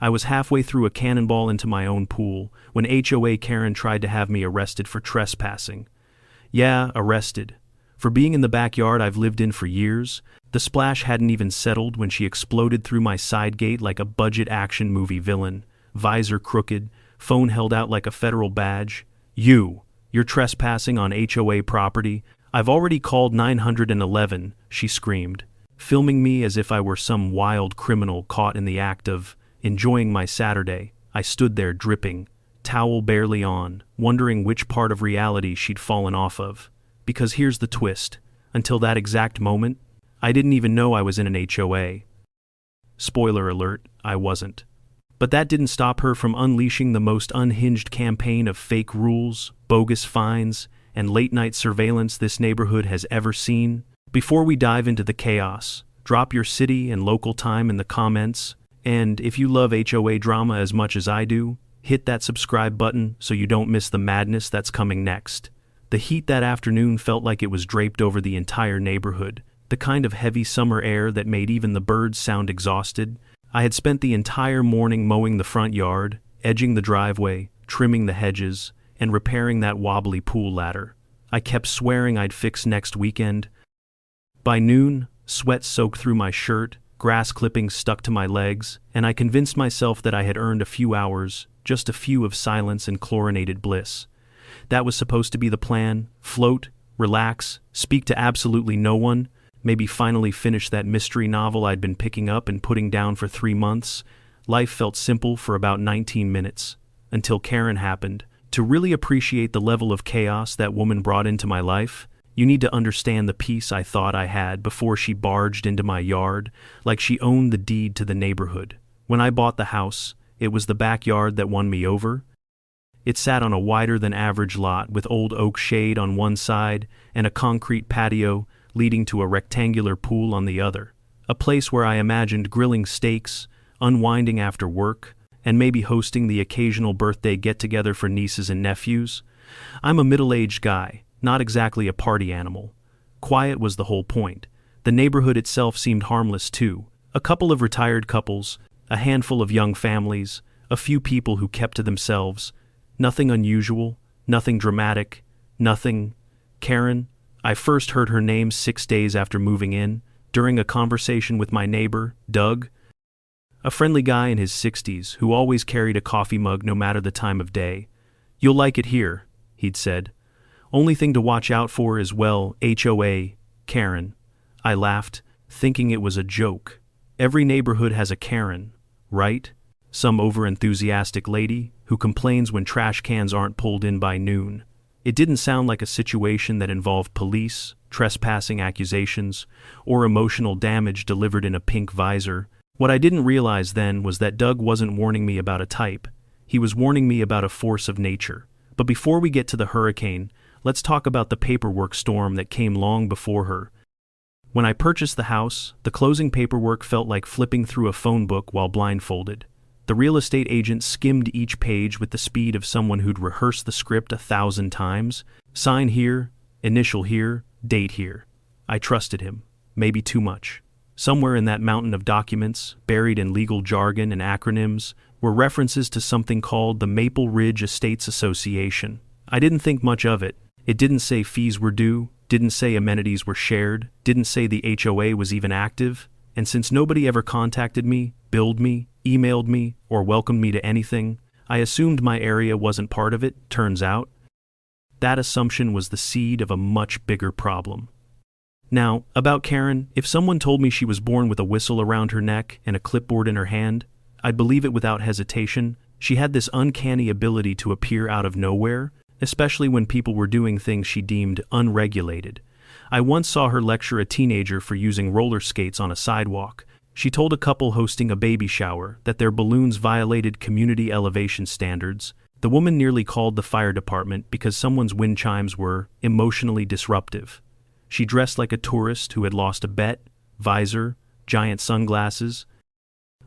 I was halfway through a cannonball into my own pool when HOA Karen tried to have me arrested for trespassing. Yeah, arrested. For being in the backyard I've lived in for years. The splash hadn't even settled when she exploded through my side gate like a budget action movie villain, visor crooked, phone held out like a federal badge. You're trespassing on HOA property. I've already called 911, she screamed, filming me as if I were some wild criminal caught in the act of enjoying my Saturday. I stood there dripping, towel barely on, wondering which part of reality she'd fallen off of. Because here's the twist. Until that exact moment, I didn't even know I was in an HOA. Spoiler alert, I wasn't. But that didn't stop her from unleashing the most unhinged campaign of fake rules, bogus fines, and late-night surveillance this neighborhood has ever seen. Before we dive into the chaos, drop your city and local time in the comments, and if you love HOA drama as much as I do, hit that subscribe button so you don't miss the madness that's coming next. The heat that afternoon felt like it was draped over the entire neighborhood, the kind of heavy summer air that made even the birds sound exhausted. I had spent the entire morning mowing the front yard, edging the driveway, trimming the hedges, and repairing that wobbly pool ladder. I kept swearing I'd fix next weekend. By noon, sweat soaked through my shirt, grass clippings stuck to my legs, and I convinced myself that I had earned a few hours, just a few of silence and chlorinated bliss. That was supposed to be the plan: float, relax, speak to absolutely no one, maybe finally finish that mystery novel I'd been picking up and putting down for 3 months. Life felt simple for about 19 minutes, until Karen happened. To really appreciate the level of chaos that woman brought into my life, you need to understand the peace I thought I had before she barged into my yard, like she owned the deed to the neighborhood. When I bought the house, it was the backyard that won me over. It sat on a wider-than-average lot with old oak shade on one side and a concrete patio leading to a rectangular pool on the other. A place where I imagined grilling steaks, unwinding after work, and maybe hosting the occasional birthday get-together for nieces and nephews. I'm a middle-aged guy, not exactly a party animal. Quiet was the whole point. The neighborhood itself seemed harmless too. A couple of retired couples, a handful of young families, a few people who kept to themselves. Nothing unusual, nothing dramatic, nothing. Karen, I first heard her name 6 days after moving in, during a conversation with my neighbor, Doug, a friendly guy in his 60s who always carried a coffee mug no matter the time of day. "You'll like it here," he'd said. "Only thing to watch out for is, well, HOA Karen." I laughed, thinking it was a joke. Every neighborhood has a Karen, right? Some over-enthusiastic lady who complains when trash cans aren't pulled in by noon. It didn't sound like a situation that involved police, trespassing accusations, or emotional damage delivered in a pink visor. What I didn't realize then was that Doug wasn't warning me about a type. He was warning me about a force of nature. But before we get to the hurricane, let's talk about the paperwork storm that came long before her. When I purchased the house, the closing paperwork felt like flipping through a phone book while blindfolded. The real estate agent skimmed each page with the speed of someone who'd rehearsed the script 1,000 times. Sign here, initial here, date here. I trusted him. Maybe too much. Somewhere in that mountain of documents, buried in legal jargon and acronyms, were references to something called the Maple Ridge Estates Association. I didn't think much of it. It didn't say fees were due, didn't say amenities were shared, didn't say the HOA was even active, and since nobody ever contacted me, billed me, emailed me, or welcomed me to anything, I assumed my area wasn't part of it. Turns out, that assumption was the seed of a much bigger problem. Now, about Karen, if someone told me she was born with a whistle around her neck and a clipboard in her hand, I'd believe it without hesitation. She had this uncanny ability to appear out of nowhere, especially when people were doing things she deemed unregulated. I once saw her lecture a teenager for using roller skates on a sidewalk. She told a couple hosting a baby shower that their balloons violated community elevation standards. The woman nearly called the fire department because someone's wind chimes were emotionally disruptive. She dressed like a tourist who had lost a bet, visor, giant sunglasses,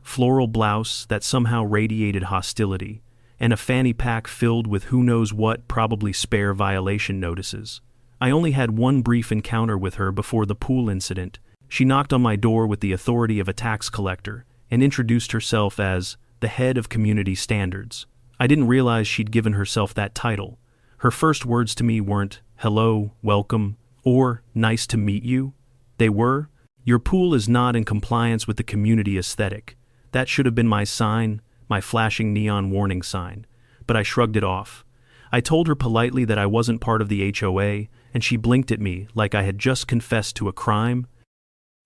floral blouse that somehow radiated hostility, and a fanny pack filled with who knows what, probably spare violation notices. I only had one brief encounter with her before the pool incident. She knocked on my door with the authority of a tax collector and introduced herself as the head of community standards. I didn't realize she'd given herself that title. Her first words to me weren't, "Hello, welcome," or "Nice to meet you." They were, "Your pool is not in compliance with the community aesthetic." That should have been my sign, my flashing neon warning sign. But I shrugged it off. I told her politely that I wasn't part of the HOA, and she blinked at me like I had just confessed to a crime.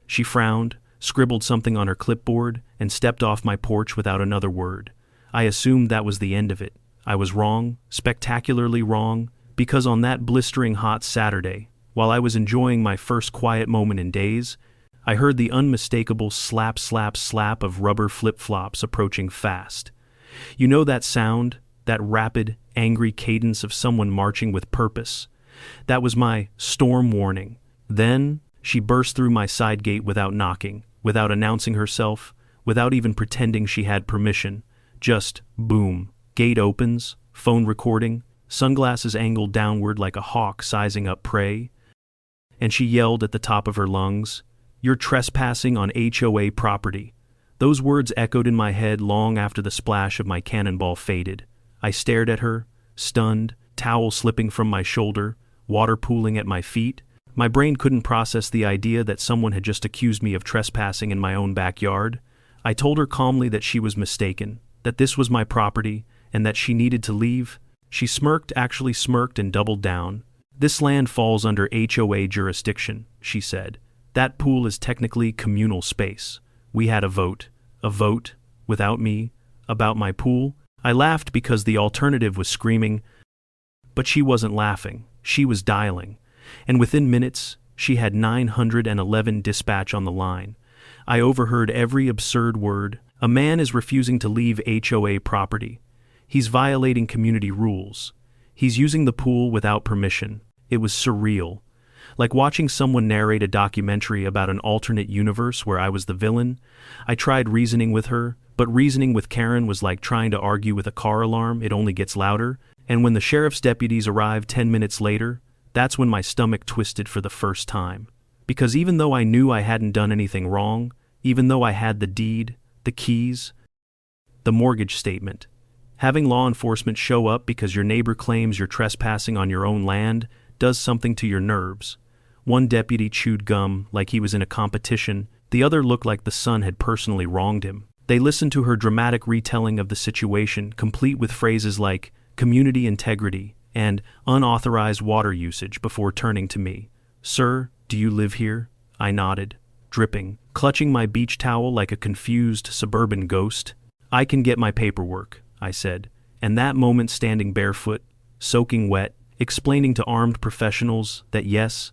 She frowned, scribbled something on her clipboard, and stepped off my porch without another word. I assumed that was the end of it. I was wrong, spectacularly wrong, because on that blistering hot Saturday, while I was enjoying my first quiet moment in days, I heard the unmistakable slap slap slap of rubber flip-flops approaching fast. You know that sound, that rapid, angry cadence of someone marching with purpose? That was my storm warning. Then, she burst through my side gate without knocking, without announcing herself, without even pretending she had permission. Just boom. Gate opens, phone recording, sunglasses angled downward like a hawk sizing up prey. And she yelled at the top of her lungs, "You're trespassing on HOA property." Those words echoed in my head long after the splash of my cannonball faded. I stared at her, stunned, towel slipping from my shoulder, water pooling at my feet. My brain couldn't process the idea that someone had just accused me of trespassing in my own backyard. I told her calmly that she was mistaken, that this was my property, and that she needed to leave. She smirked, actually smirked, and doubled down. "This land falls under HOA jurisdiction," she said. "That pool is technically communal space. We had a vote, without me, about my pool." I laughed because the alternative was screaming, but she wasn't laughing. She was dialing. And within minutes, she had 911 dispatch on the line. I overheard every absurd word. A man is refusing to leave HOA property. He's violating community rules. He's using the pool without permission. It was surreal. Like watching someone narrate a documentary about an alternate universe where I was the villain. I tried reasoning with her, but reasoning with Karen was like trying to argue with a car alarm. It only gets louder. And when the sheriff's deputies arrived 10 minutes later, that's when my stomach twisted for the first time. Because even though I knew I hadn't done anything wrong, even though I had the deed, the keys, the mortgage statement, having law enforcement show up because your neighbor claims you're trespassing on your own land does something to your nerves. One deputy chewed gum like he was in a competition. The other looked like the son had personally wronged him. They listened to her dramatic retelling of the situation, complete with phrases like community integrity and unauthorized water usage, before turning to me. "Sir, do you live here?" I nodded, dripping, clutching my beach towel like a confused suburban ghost. "I can get my paperwork," I said, and that moment standing barefoot, soaking wet, explaining to armed professionals that yes,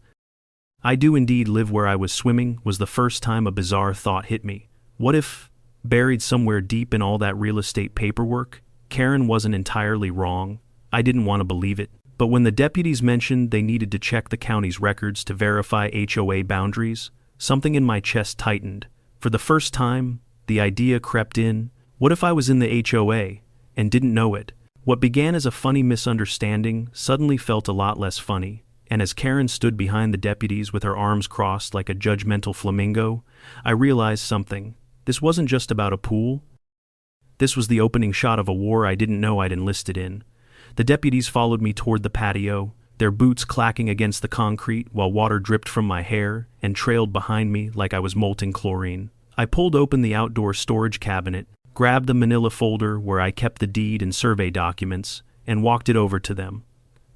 I do indeed live where I was swimming, was the first time a bizarre thought hit me. What if, buried somewhere deep in all that real estate paperwork, Karen wasn't entirely wrong? I didn't want to believe it. But when the deputies mentioned they needed to check the county's records to verify HOA boundaries, something in my chest tightened. For the first time, the idea crept in, what if I was in the HOA and didn't know it? What began as a funny misunderstanding suddenly felt a lot less funny, and as Karen stood behind the deputies with her arms crossed like a judgmental flamingo, I realized something. This wasn't just about a pool. This was the opening shot of a war I didn't know I'd enlisted in. The deputies followed me toward the patio, their boots clacking against the concrete while water dripped from my hair and trailed behind me like I was molten chlorine. I pulled open the outdoor storage cabinet, grabbed the manila folder where I kept the deed and survey documents, and walked it over to them.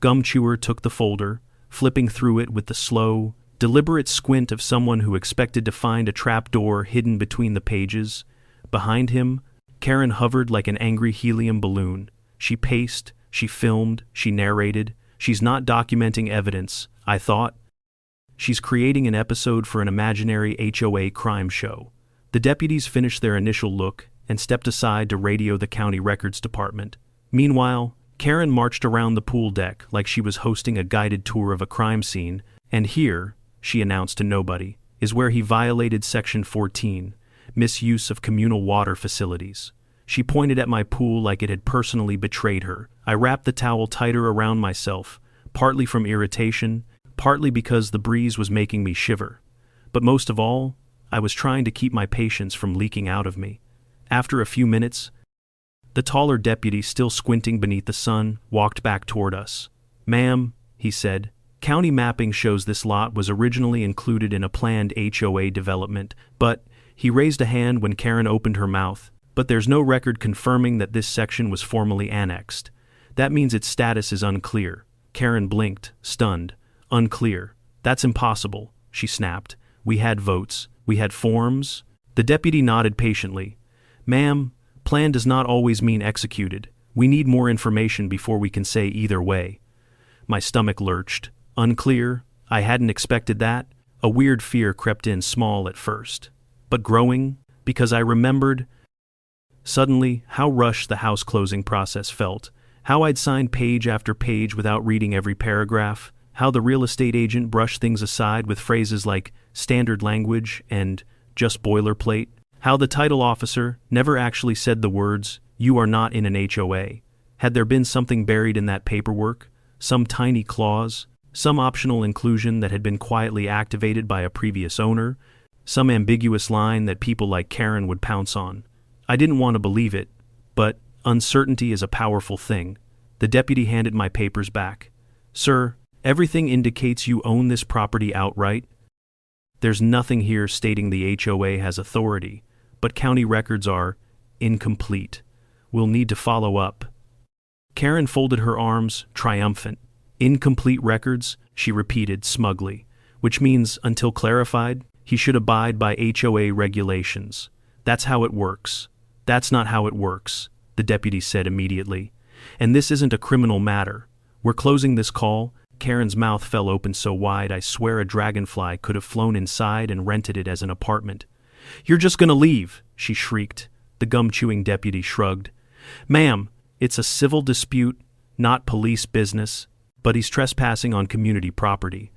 Gum Chewer took the folder, flipping through it with the slow, deliberate squint of someone who expected to find a trapdoor hidden between the pages. Behind him, Karen hovered like an angry helium balloon. She paced, she filmed, she narrated. She's not documenting evidence, I thought. She's creating an episode for an imaginary HOA crime show. The deputies finished their initial look and stepped aside to radio the county records department. Meanwhile, Karen marched around the pool deck like she was hosting a guided tour of a crime scene, and here, she announced to nobody, is where he violated Section 14, misuse of communal water facilities. She pointed at my pool like it had personally betrayed her. I wrapped the towel tighter around myself, partly from irritation, partly because the breeze was making me shiver. But most of all, I was trying to keep my patience from leaking out of me. After a few minutes, The taller deputy, still squinting beneath the sun, walked back toward us. "Ma'am," he said, "county mapping shows this lot was originally included in a planned HOA development, but," he raised a hand when Karen opened her mouth, "but there's no record confirming that this section was formally annexed. That means its status is unclear." Karen blinked, stunned. "Unclear. That's impossible," she snapped. "We had votes. We had forms." The deputy nodded patiently. "Ma'am, plan does not always mean executed. We need more information before we can say either way." My stomach lurched. Unclear? I hadn't expected that. A weird fear crept in, small at first, but growing, because I remembered suddenly how rushed the house closing process felt, how I'd signed page after page without reading every paragraph, how the real estate agent brushed things aside with phrases like standard language and just boilerplate, how the title officer never actually said the words, "You are not in an HOA." Had there been something buried in that paperwork? Some tiny clause? Some optional inclusion that had been quietly activated by a previous owner? Some ambiguous line that people like Karen would pounce on? I didn't want to believe it, but uncertainty is a powerful thing. The deputy handed my papers back. "Sir, everything indicates you own this property outright. There's nothing here stating the HOA has authority, but county records are incomplete. We'll need to follow up." Karen folded her arms, triumphant. "Incomplete records," she repeated smugly, "which means, until clarified, he should abide by HOA regulations. That's how it works." "That's not how it works," the deputy said immediately. "And this isn't a criminal matter. We're closing this call." Karen's mouth fell open so wide I swear a dragonfly could have flown inside and rented it as an apartment. "You're just gonna leave," she shrieked. The gum-chewing deputy shrugged. "Ma'am, it's a civil dispute, not police business, but he's trespassing on community property."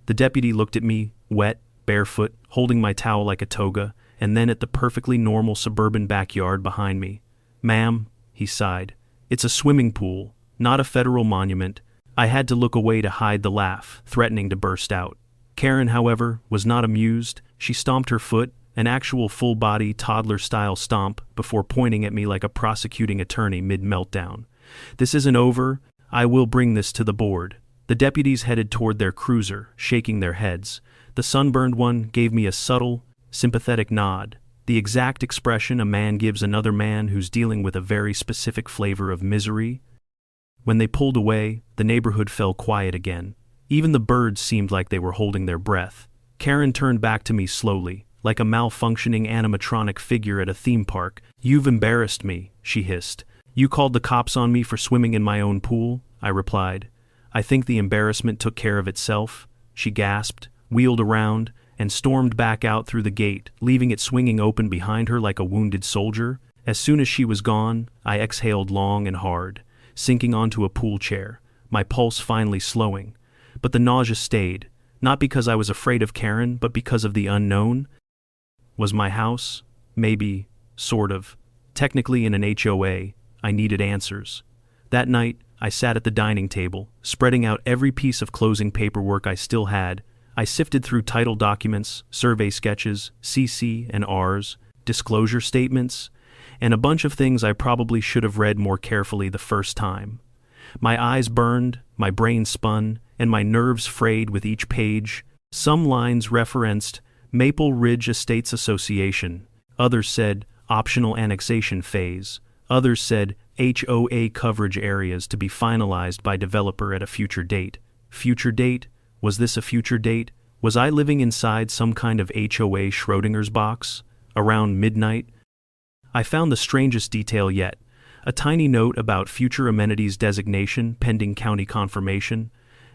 The deputy looked at me, wet, barefoot, holding my towel like a toga, and then at the perfectly normal suburban backyard behind me. "Ma'am," he sighed, "it's a swimming pool, not a federal monument." I had to look away to hide the laugh, threatening to burst out. Karen, however, was not amused. She stomped her foot, an actual full-body, toddler-style stomp, before pointing at me like a prosecuting attorney mid-meltdown. "This isn't over. I will bring this to the board." The deputies headed toward their cruiser, shaking their heads. The sunburned one gave me a subtle, sympathetic nod, the exact expression a man gives another man who's dealing with a very specific flavor of misery. When they pulled away, the neighborhood fell quiet again. Even the birds seemed like they were holding their breath. Karen turned back to me slowly, like a malfunctioning animatronic figure at a theme park. "You've embarrassed me," she hissed. "You called the cops on me for swimming in my own pool?" I replied. "I think the embarrassment took care of itself," she gasped, wheeled around, and stormed back out through the gate, leaving it swinging open behind her like a wounded soldier. As soon as she was gone, I exhaled long and hard, sinking onto a pool chair, my pulse finally slowing. But the nausea stayed, not because I was afraid of Karen, but because of the unknown. Was my house? Maybe, sort of, technically in an HOA. I needed answers. That night, I sat at the dining table, spreading out every piece of closing paperwork I still had. I sifted through title documents, survey sketches, CC and Rs, disclosure statements, and a bunch of things I probably should have read more carefully the first time. My eyes burned, my brain spun, and my nerves frayed with each page. Some lines referenced Maple Ridge Estates Association. Others said optional annexation phase. Others said HOA coverage areas to be finalized by developer at a future date. Future date? Was this a future date? Was I living inside some kind of HOA Schrodinger's box? Around midnight? I found the strangest detail yet, a tiny note about future amenities designation pending county confirmation.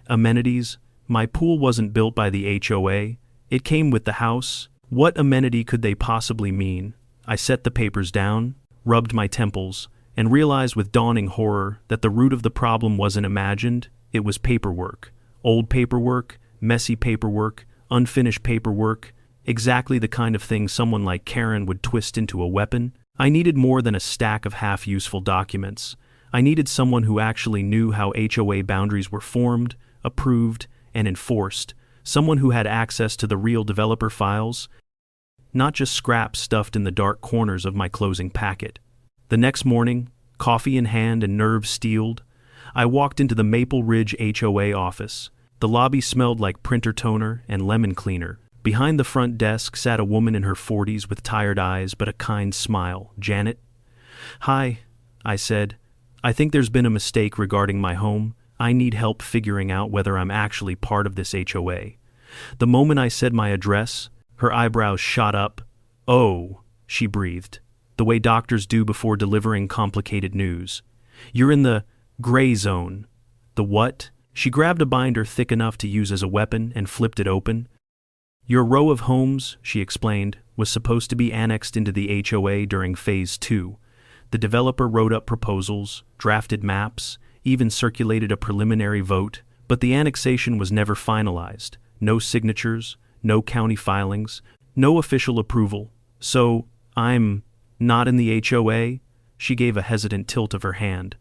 Amenities? My pool wasn't built by the HOA. It came with the house. What amenity could they possibly mean? I set the papers down, rubbed my temples, and realized with dawning horror that the root of the problem wasn't imagined, it was paperwork. Old paperwork, messy paperwork, unfinished paperwork, exactly the kind of thing someone like Karen would twist into a weapon. I needed more than a stack of half-useful documents. I needed someone who actually knew how HOA boundaries were formed, approved, and enforced. Someone who had access to the real developer files, not just scraps stuffed in the dark corners of my closing packet. The next morning, coffee in hand and nerves steeled, I walked into the Maple Ridge HOA office. The lobby smelled like printer toner and lemon cleaner. Behind the front desk sat a woman in her 40s with tired eyes but a kind smile. "Janet?" "Hi," I said. "I think there's been a mistake regarding my home. I need help figuring out whether I'm actually part of this HOA." The moment I said my address, her eyebrows shot up. "Oh," she breathed, the way doctors do before delivering complicated news. "You're in the gray zone." "The what?" She grabbed a binder thick enough to use as a weapon and flipped it open. "Your row of homes," she explained, "was supposed to be annexed into the HOA during Phase 2. The developer wrote up proposals, drafted maps, even circulated a preliminary vote, but the annexation was never finalized. No signatures, no county filings, no official approval. So, I'm not in the HOA?" She gave a hesitant tilt of her hand.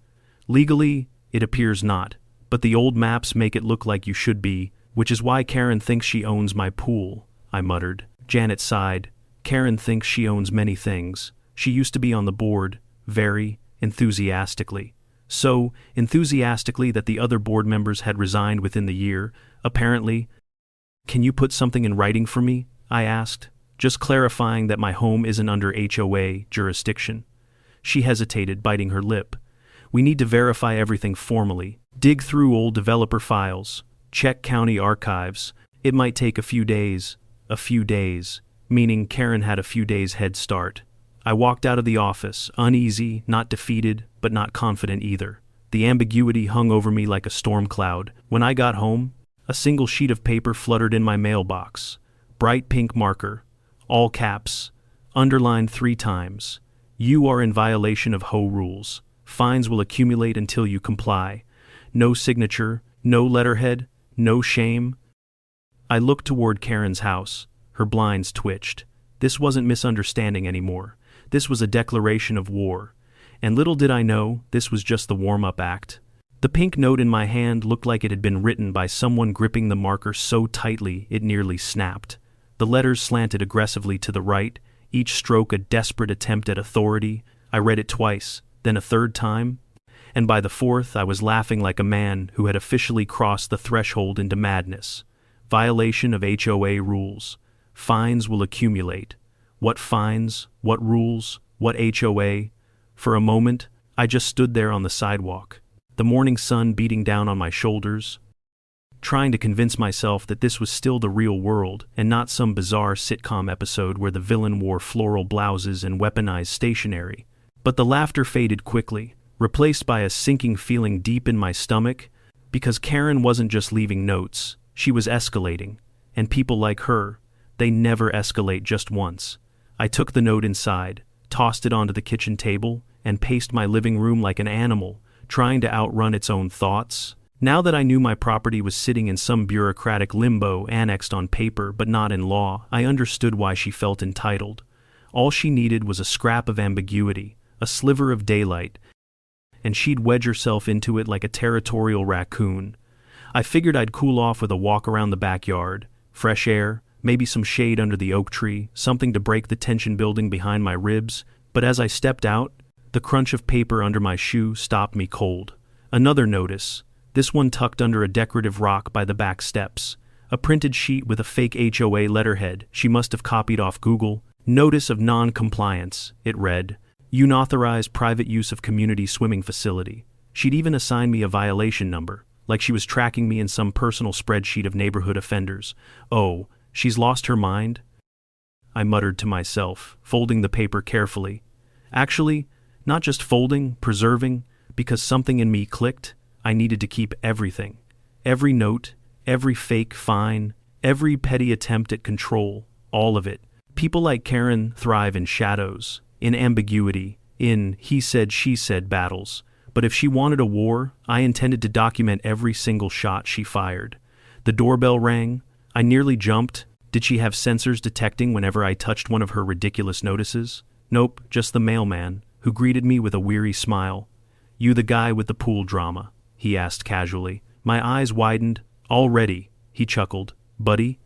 "Legally, it appears not, but the old maps make it look like you should be, which is why Karen thinks she owns my pool," I muttered. Janet sighed. "Karen thinks she owns many things. She used to be on the board, very enthusiastically. So enthusiastically that the other board members had resigned within the year, apparently." "Can you put something in writing for me?" I asked, just clarifying that my home isn't under HOA jurisdiction. She hesitated, biting her lip. "We need to verify everything formally, dig through old developer files, check county archives. It might take a few days," meaning Karen had a few days head start. I walked out of the office, uneasy, not defeated, but not confident either. The ambiguity hung over me like a storm cloud. When I got home, a single sheet of paper fluttered in my mailbox. Bright pink marker, all caps, underlined 3 times. "You are in violation of HOA rules. Fines will accumulate until you comply." No signature, no letterhead, no shame. I looked toward Karen's house. Her blinds twitched. This wasn't misunderstanding anymore. This was a declaration of war. And little did I know, this was just the warm-up act. The pink note in my hand looked like it had been written by someone gripping the marker so tightly it nearly snapped. The letters slanted aggressively to the right, each stroke a desperate attempt at authority. I read it twice, then a third time, and by the fourth I was laughing like a man who had officially crossed the threshold into madness. Violation of HOA rules. Fines will accumulate. What fines? What rules? What HOA? For a moment, I just stood there on the sidewalk, the morning sun beating down on my shoulders, trying to convince myself that this was still the real world and not some bizarre sitcom episode where the villain wore floral blouses and weaponized stationery. But the laughter faded quickly, replaced by a sinking feeling deep in my stomach, because Karen wasn't just leaving notes, she was escalating. And people like her, they never escalate just once. I took the note inside, tossed it onto the kitchen table, and paced my living room like an animal, trying to outrun its own thoughts. Now that I knew my property was sitting in some bureaucratic limbo annexed on paper but not in law, I understood why she felt entitled. All she needed was a scrap of ambiguity, a sliver of daylight, and she'd wedge herself into it like a territorial raccoon. I figured I'd cool off with a walk around the backyard, fresh air, maybe some shade under the oak tree, something to break the tension building behind my ribs, but as I stepped out, the crunch of paper under my shoe stopped me cold. Another notice, this one tucked under a decorative rock by the back steps. A printed sheet with a fake HOA letterhead she must have copied off Google. Notice of non-compliance, it read. Unauthorized private use of community swimming facility. She'd even assigned me a violation number, like she was tracking me in some personal spreadsheet of neighborhood offenders. Oh, she's lost her mind? I muttered to myself, folding the paper carefully. Actually, not just folding, preserving, because something in me clicked. I needed to keep everything. Every note, every fake fine, every petty attempt at control, all of it. People like Karen thrive in shadows, in ambiguity, in he said, she said battles. But if she wanted a war, I intended to document every single shot she fired. The doorbell rang. I nearly jumped. Did she have sensors detecting whenever I touched one of her ridiculous notices? Nope, just the mailman, who greeted me with a weary smile. You the guy with the pool drama? He asked casually. My eyes widened. Already, he chuckled. Buddy?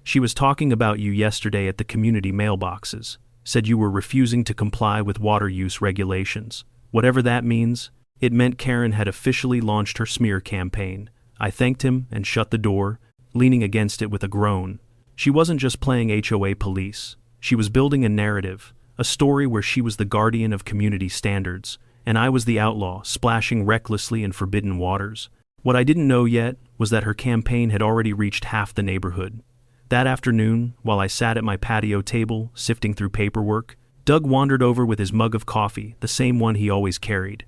She was talking about you yesterday at the community mailboxes. said you were refusing to comply with water use regulations. Whatever that means, it meant Karen had officially launched her smear campaign. I thanked him and shut the door, leaning against it with a groan. She wasn't just playing HOA police. She was building a narrative, a story where she was the guardian of community standards, and I was the outlaw, splashing recklessly in forbidden waters. What I didn't know yet was that her campaign had already reached half the neighborhood. That afternoon, while I sat at my patio table, sifting through paperwork, Doug wandered over with his mug of coffee, the same one he always carried.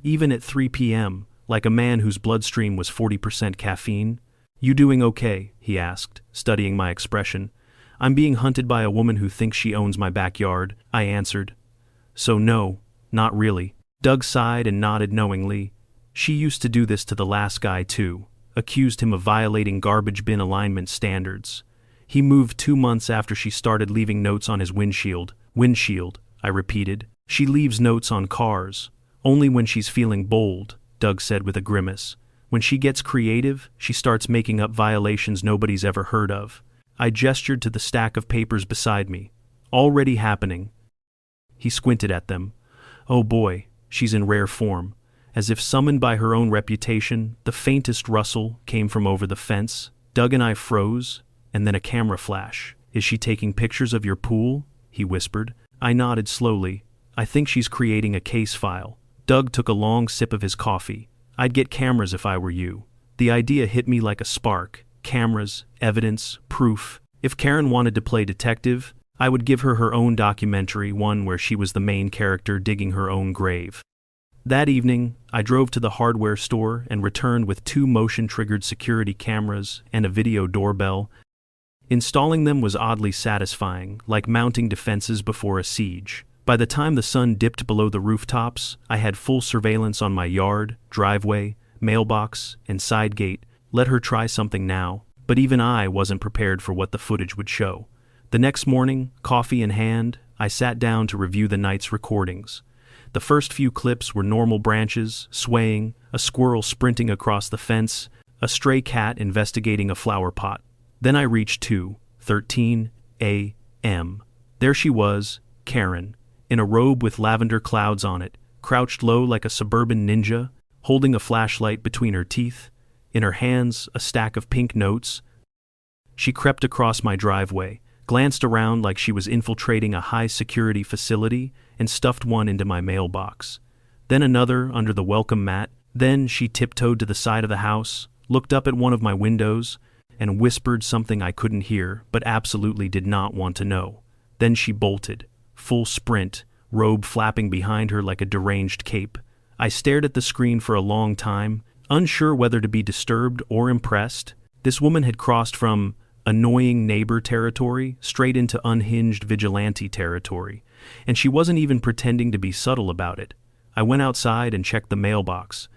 Even at 3 p.m., like a man whose bloodstream was 40% caffeine. "You doing okay?" he asked, studying my expression. "I'm being hunted by a woman who thinks she owns my backyard," I answered. "So no, not really." Doug sighed and nodded knowingly. "She used to do this to the last guy too. Accused him of violating garbage bin alignment standards. He moved 2 months after she started leaving notes on his windshield." "Windshield," I repeated. "She leaves notes on cars. Only when she's feeling bold," Doug said with a grimace. "When she gets creative, she starts making up violations nobody's ever heard of." I gestured to the stack of papers beside me. "Already happening." He squinted at them. "Oh boy, she's in rare form." As if summoned by her own reputation, the faintest rustle came from over the fence. Doug and I froze, and then a camera flash. "Is she taking pictures of your pool?" he whispered. I nodded slowly. "I think she's creating a case file." Doug took a long sip of his coffee. "I'd get cameras if I were you." The idea hit me like a spark. Cameras, evidence, proof. If Karen wanted to play detective, I would give her her own documentary, one where she was the main character digging her own grave. That evening, I drove to the hardware store and returned with 2 motion-triggered security cameras and a video doorbell. Installing them was oddly satisfying, like mounting defenses before a siege. By the time the sun dipped below the rooftops, I had full surveillance on my yard, driveway, mailbox, and side gate. Let her try something now, but even I wasn't prepared for what the footage would show. The next morning, coffee in hand, I sat down to review the night's recordings. The first few clips were normal branches, swaying, a squirrel sprinting across the fence, a stray cat investigating a flower pot. Then I reached 2:13 a.m. There she was, Karen, in a robe with lavender clouds on it, crouched low like a suburban ninja, holding a flashlight between her teeth, in her hands a stack of pink notes. She crept across my driveway, glanced around like she was infiltrating a high-security facility, and stuffed one into my mailbox. Then another under the welcome mat. Then she tiptoed to the side of the house, looked up at one of my windows, and whispered something I couldn't hear but absolutely did not want to know. Then she bolted, full sprint, robe flapping behind her like a deranged cape. I stared at the screen for a long time, unsure whether to be disturbed or impressed. This woman had crossed from annoying neighbor territory straight into unhinged vigilante territory, and she wasn't even pretending to be subtle about it. I went outside and checked the mailbox.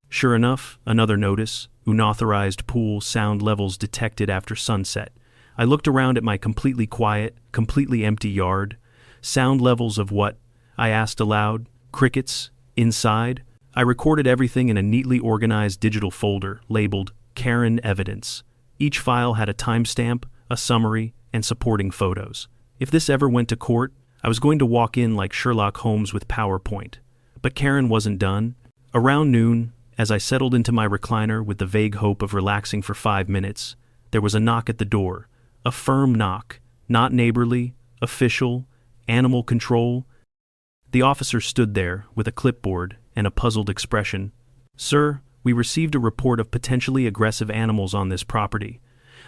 Sure enough, another notice: unauthorized pool sound levels detected after sunset. I looked around at my completely quiet, completely empty yard. Sound levels of what? I asked aloud. Crickets? Inside? I recorded everything in a neatly organized digital folder labeled Karen Evidence. Each file had a timestamp, a summary, and supporting photos. If this ever went to court, I was going to walk in like Sherlock Holmes with PowerPoint. But Karen wasn't done. Around noon, as I settled into my recliner with the vague hope of relaxing for 5 minutes, there was a knock at the door. A firm knock, not neighborly, official, animal control. The officer stood there with a clipboard and a puzzled expression. "Sir, we received a report of potentially aggressive animals on this property."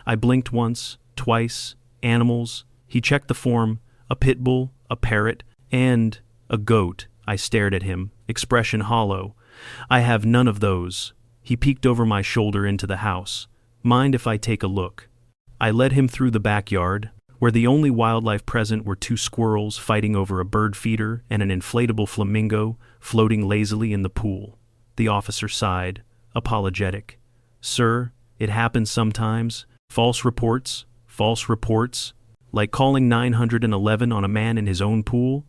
I blinked once, twice. Animals. He checked the form. A pit bull, a parrot, and a goat. I stared at him, expression hollow. "I have none of those." He peeked over my shoulder into the house. "Mind if I take a look?" I led him through the backyard, where the only wildlife present were 2 squirrels fighting over a bird feeder and an inflatable flamingo floating lazily in the pool. The officer sighed, apologetic. "Sir, it happens sometimes. False reports, like calling 911 on a man in his own pool,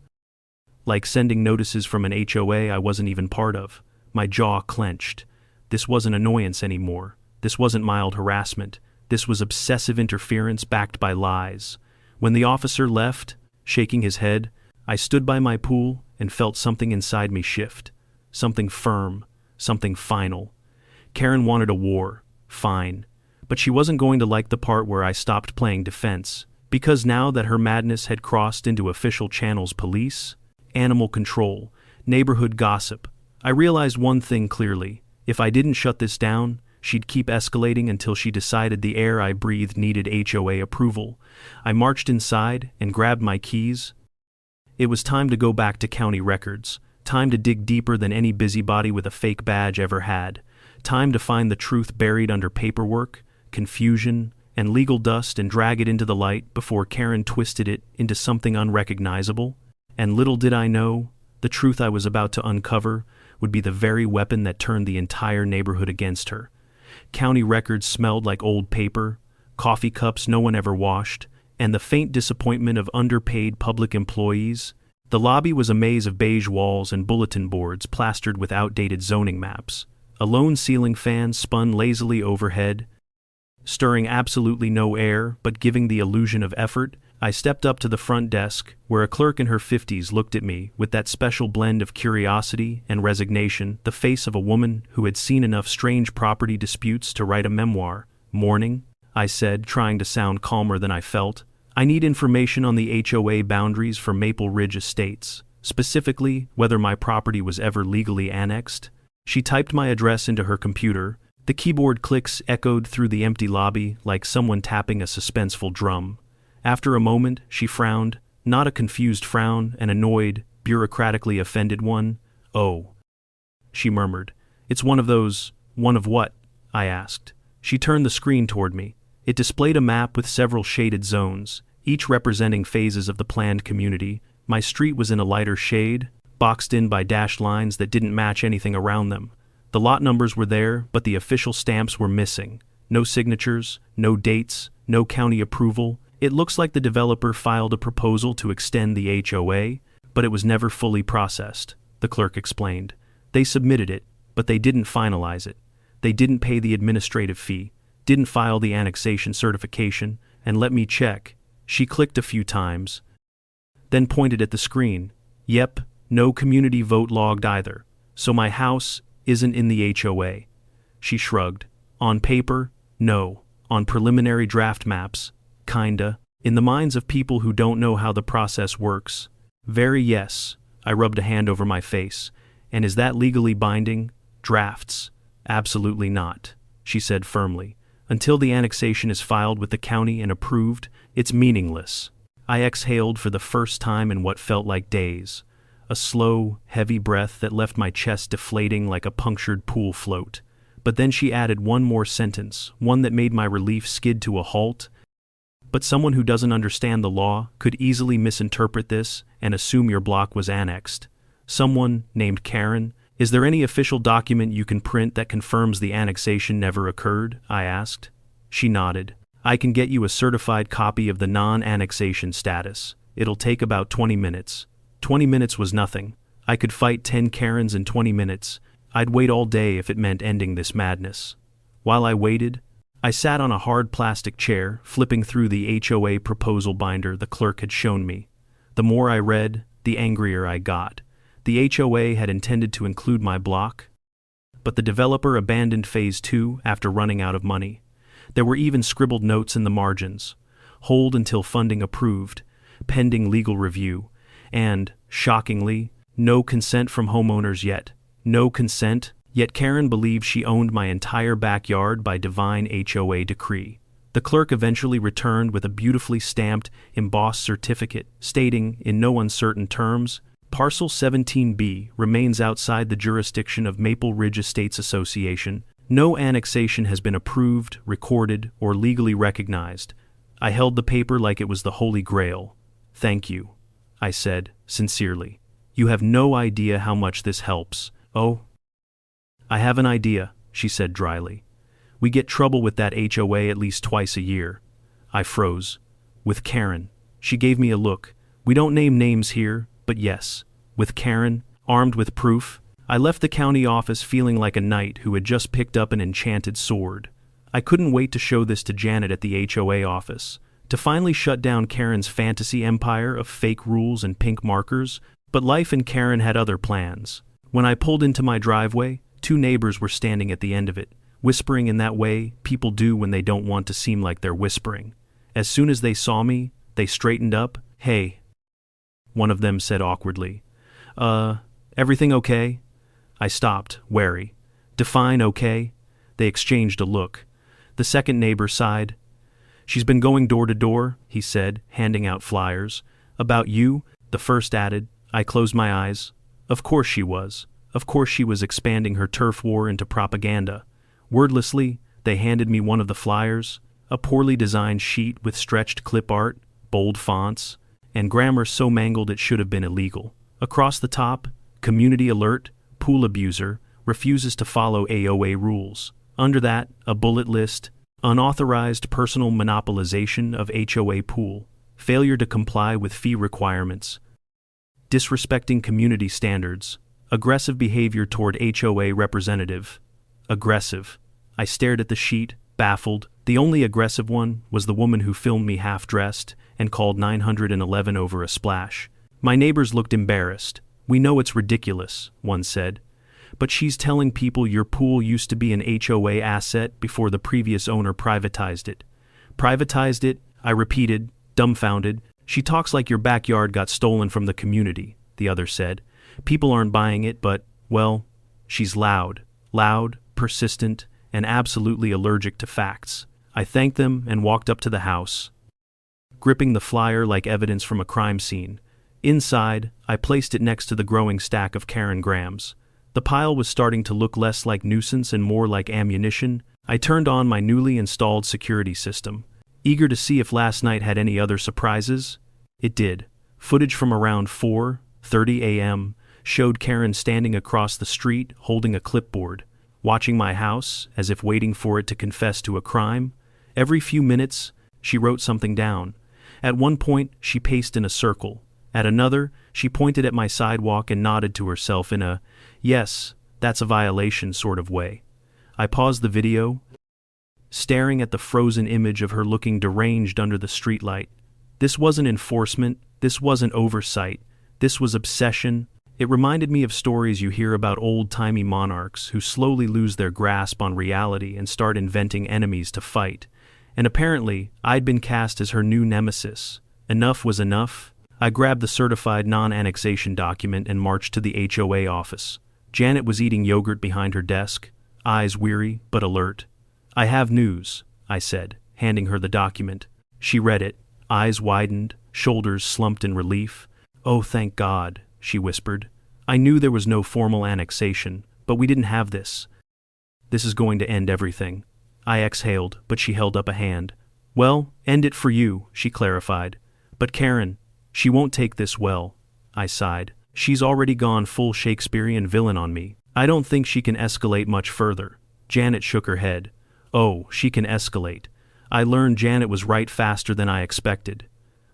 like sending notices from an HOA I wasn't even part of." My jaw clenched. This wasn't annoyance anymore. This wasn't mild harassment. This was obsessive interference backed by lies. When the officer left, Shaking his head, I stood by my pool and felt something inside me shift. Something firm, something final. Karen wanted a war, fine. But she wasn't going to like the part where I stopped playing defense, because now that her madness had crossed into official channels, police, animal control, neighborhood gossip, I realized one thing clearly: if I didn't shut this down, she'd keep escalating until she decided the air I breathed needed HOA approval. I marched inside and grabbed my keys. It was time to go back to county records, time to dig deeper than any busybody with a fake badge ever had, time to find the truth buried under paperwork, confusion, and legal dust and drag it into the light before Karen twisted it into something unrecognizable. And little did I know, the truth I was about to uncover would be the very weapon that turned the entire neighborhood against her. County records smelled like old paper, coffee cups no one ever washed, and the faint disappointment of underpaid public employees. The lobby was a maze of beige walls and bulletin boards plastered with outdated zoning maps. A lone ceiling fan spun lazily overhead, stirring absolutely no air but giving the illusion of effort. I stepped up to the front desk, where a clerk in her 50s looked at me with that special blend of curiosity and resignation, the face of a woman who had seen enough strange property disputes to write a memoir. "Morning," I said, trying to sound calmer than I felt. "I need information on the HOA boundaries for Maple Ridge Estates, specifically whether my property was ever legally annexed." She typed my address into her computer. The keyboard clicks echoed through the empty lobby like someone tapping a suspenseful drum. After a moment, she frowned, not a confused frown, an annoyed, bureaucratically offended one. "Oh," she murmured. "It's one of those—" "One of what?" I asked. She turned the screen toward me. It displayed a map with several shaded zones, each representing phases of the planned community. My street was in a lighter shade, boxed in by dashed lines that didn't match anything around them. The lot numbers were there, but the official stamps were missing. No signatures, no dates, no county approval. It looks like the developer filed a proposal to extend the HOA, but it was never fully processed, the clerk explained. They submitted it, but they didn't finalize it. They didn't pay the administrative fee, didn't file the annexation certification, and let me check. She clicked a few times, then pointed at the screen. "Yep, no community vote logged either. So my house isn't in the HOA." She shrugged. "On paper, no. On preliminary draft maps, kinda. In the minds of people who don't know how the process works, very yes." I rubbed a hand over my face. "And is that legally binding? Drafts? Absolutely not," she said firmly. "Until the annexation is filed with the county and approved, it's meaningless." I exhaled for the first time in what felt like days. A slow, heavy breath that left my chest deflating like a punctured pool float. But then she added one more sentence, one that made my relief skid to a halt. "But someone who doesn't understand the law could easily misinterpret this and assume your block was annexed. Someone named Karen. Is there any official document you can print that confirms the annexation never occurred?" I asked. She nodded. "I can get you a certified copy of the non-annexation status. It'll take about 20 minutes. 20 minutes was nothing. I could fight 10 Karens in 20 minutes. I'd wait all day if it meant ending this madness." While I waited, I sat on a hard plastic chair, flipping through the HOA proposal binder the clerk had shown me. The more I read, the angrier I got. The HOA had intended to include my block, but the developer abandoned Phase 2 after running out of money. There were even scribbled notes in the margins. "Hold until funding approved, pending legal review," and, shockingly, "no consent from homeowners yet." No consent, yet Karen believed she owned my entire backyard by divine HOA decree. The clerk eventually returned with a beautifully stamped, embossed certificate stating, in no uncertain terms, "Parcel 17B remains outside the jurisdiction of Maple Ridge Estates Association. No annexation has been approved, recorded, or legally recognized." I held the paper like it was the Holy Grail. "Thank you," I said, sincerely. "You have no idea how much this helps." "Oh, I have an idea," she said dryly. "We get trouble with that HOA at least twice a year." I froze. "With Karen." She gave me a look. "We don't name names here, but yes, with Karen, armed with proof." I left the county office feeling like a knight who had just picked up an enchanted sword. I couldn't wait to show this to Janet at the HOA office. to finally shut down Karen's fantasy empire of fake rules and pink markers, but life and Karen had other plans. When I pulled into my driveway, 2 neighbors were standing at the end of it, whispering in that way people do when they don't want to seem like they're whispering. As soon as they saw me, they straightened up. "Hey," one of them said awkwardly. Everything okay?" I stopped, wary. "Define okay?" They exchanged a look. The second neighbor sighed. "She's been going door to door," he said, handing out flyers. "About you," the first added. I closed my eyes. Of course she was. Of course she was expanding her turf war into propaganda. Wordlessly, they handed me one of the flyers, a poorly designed sheet with stretched clip art, bold fonts, and grammar so mangled it should have been illegal. Across the top, "Community alert, pool abuser, refuses to follow HOA rules." Under that, a bullet list, "Unauthorized personal monopolization of HOA pool, failure to comply with fee requirements, disrespecting community standards, aggressive behavior toward HOA representative." Aggressive. I stared at the sheet, baffled. The only aggressive one was the woman who filmed me half-dressed and called 911 over a splash. My neighbors looked embarrassed. "We know it's ridiculous," one said, "but she's telling people your pool used to be an HOA asset before the previous owner privatized it." "Privatized it?" I repeated, dumbfounded. "She talks like your backyard got stolen from the community," the other said. "People aren't buying it, but, well, she's loud, persistent, and absolutely allergic to facts." I thanked them and walked up to the house, gripping the flyer like evidence from a crime scene. Inside, I placed it next to the growing stack of Karen grams. The pile was starting to look less like nuisance and more like ammunition. I turned on my newly installed security system, eager to see if last night had any other surprises. It did. Footage from around 4:30 a.m. showed Karen standing across the street holding a clipboard, watching my house as if waiting for it to confess to a crime. Every few minutes, she wrote something down. At one point, she paced in a circle. At another, she pointed at my sidewalk and nodded to herself in a, "Yes, that's a violation" sort of way. I paused the video, staring at the frozen image of her looking deranged under the streetlight. This wasn't enforcement, this wasn't oversight, this was obsession. It reminded me of stories you hear about old-timey monarchs who slowly lose their grasp on reality and start inventing enemies to fight. And apparently, I'd been cast as her new nemesis. Enough was enough. I grabbed the certified non-annexation document and marched to the HOA office. Janet was eating yogurt behind her desk, eyes weary but alert. "I have news," I said, handing her the document. She read it, eyes widened, shoulders slumped in relief. "Oh, thank God," she whispered. "I knew there was no formal annexation, but we didn't have this. This is going to end everything." I exhaled, but she held up a hand. "Well, end it for you," she clarified. "But Karen, she won't take this well." I sighed. "She's already gone full Shakespearean villain on me. I don't think she can escalate much further." Janet shook her head. "Oh, she can escalate." I learned Janet was right faster than I expected.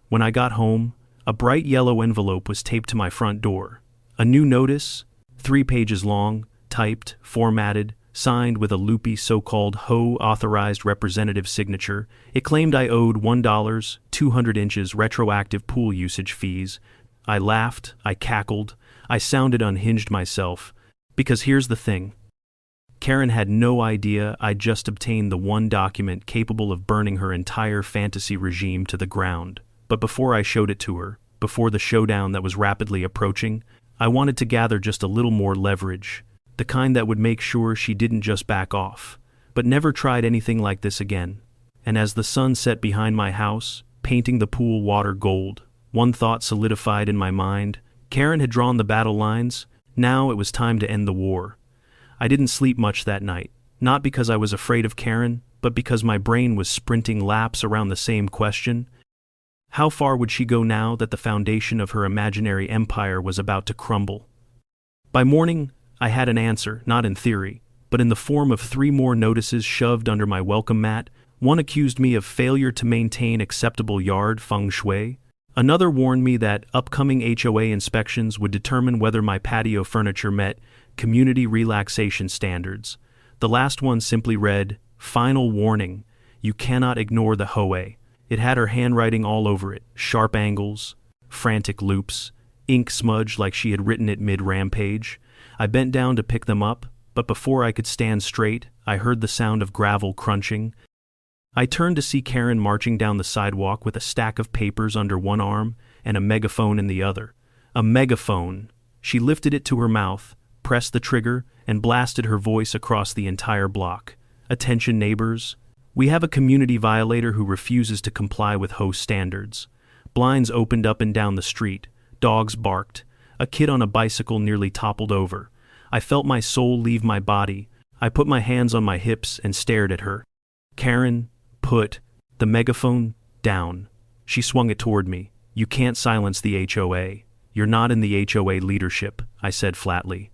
When I got home, a bright yellow envelope was taped to my front door. A new notice, 3 pages long, typed, formatted, signed with a loopy so-called HOA authorized representative signature. It claimed I owed $1, 200 inches retroactive pool usage fees. I laughed, I cackled, I sounded unhinged myself. Because here's the thing. Karen had no idea I'd just obtained the one document capable of burning her entire fantasy regime to the ground. But before I showed it to her, before the showdown that was rapidly approaching, I wanted to gather just a little more leverage. The kind that would make sure she didn't just back off, but never tried anything like this again. And as the sun set behind my house, painting the pool water gold, one thought solidified in my mind. Karen had drawn the battle lines. Now it was time to end the war. I didn't sleep much that night, not because I was afraid of Karen, but because my brain was sprinting laps around the same question. How far would she go now that the foundation of her imaginary empire was about to crumble? By morning, I had an answer, not in theory, but in the form of 3 more notices shoved under my welcome mat. One accused me of failure to maintain acceptable yard feng shui. Another warned me that upcoming HOA inspections would determine whether my patio furniture met community relaxation standards. The last one simply read, "Final warning, you cannot ignore the HOA. It had her handwriting all over it, sharp angles, frantic loops, ink smudged like she had written it mid-rampage. I bent down to pick them up, but before I could stand straight, I heard the sound of gravel crunching. I turned to see Karen marching down the sidewalk with a stack of papers under one arm and a megaphone in the other. A megaphone! She lifted it to her mouth, pressed the trigger, and blasted her voice across the entire block. "Attention neighbors. We have a community violator who refuses to comply with HOA standards." Blinds opened up and down the street. Dogs barked. A kid on a bicycle nearly toppled over. I felt my soul leave my body. I put my hands on my hips and stared at her. "Karen, put the megaphone down." She swung it toward me. "You can't silence the HOA. You're not in the HOA leadership," I said flatly.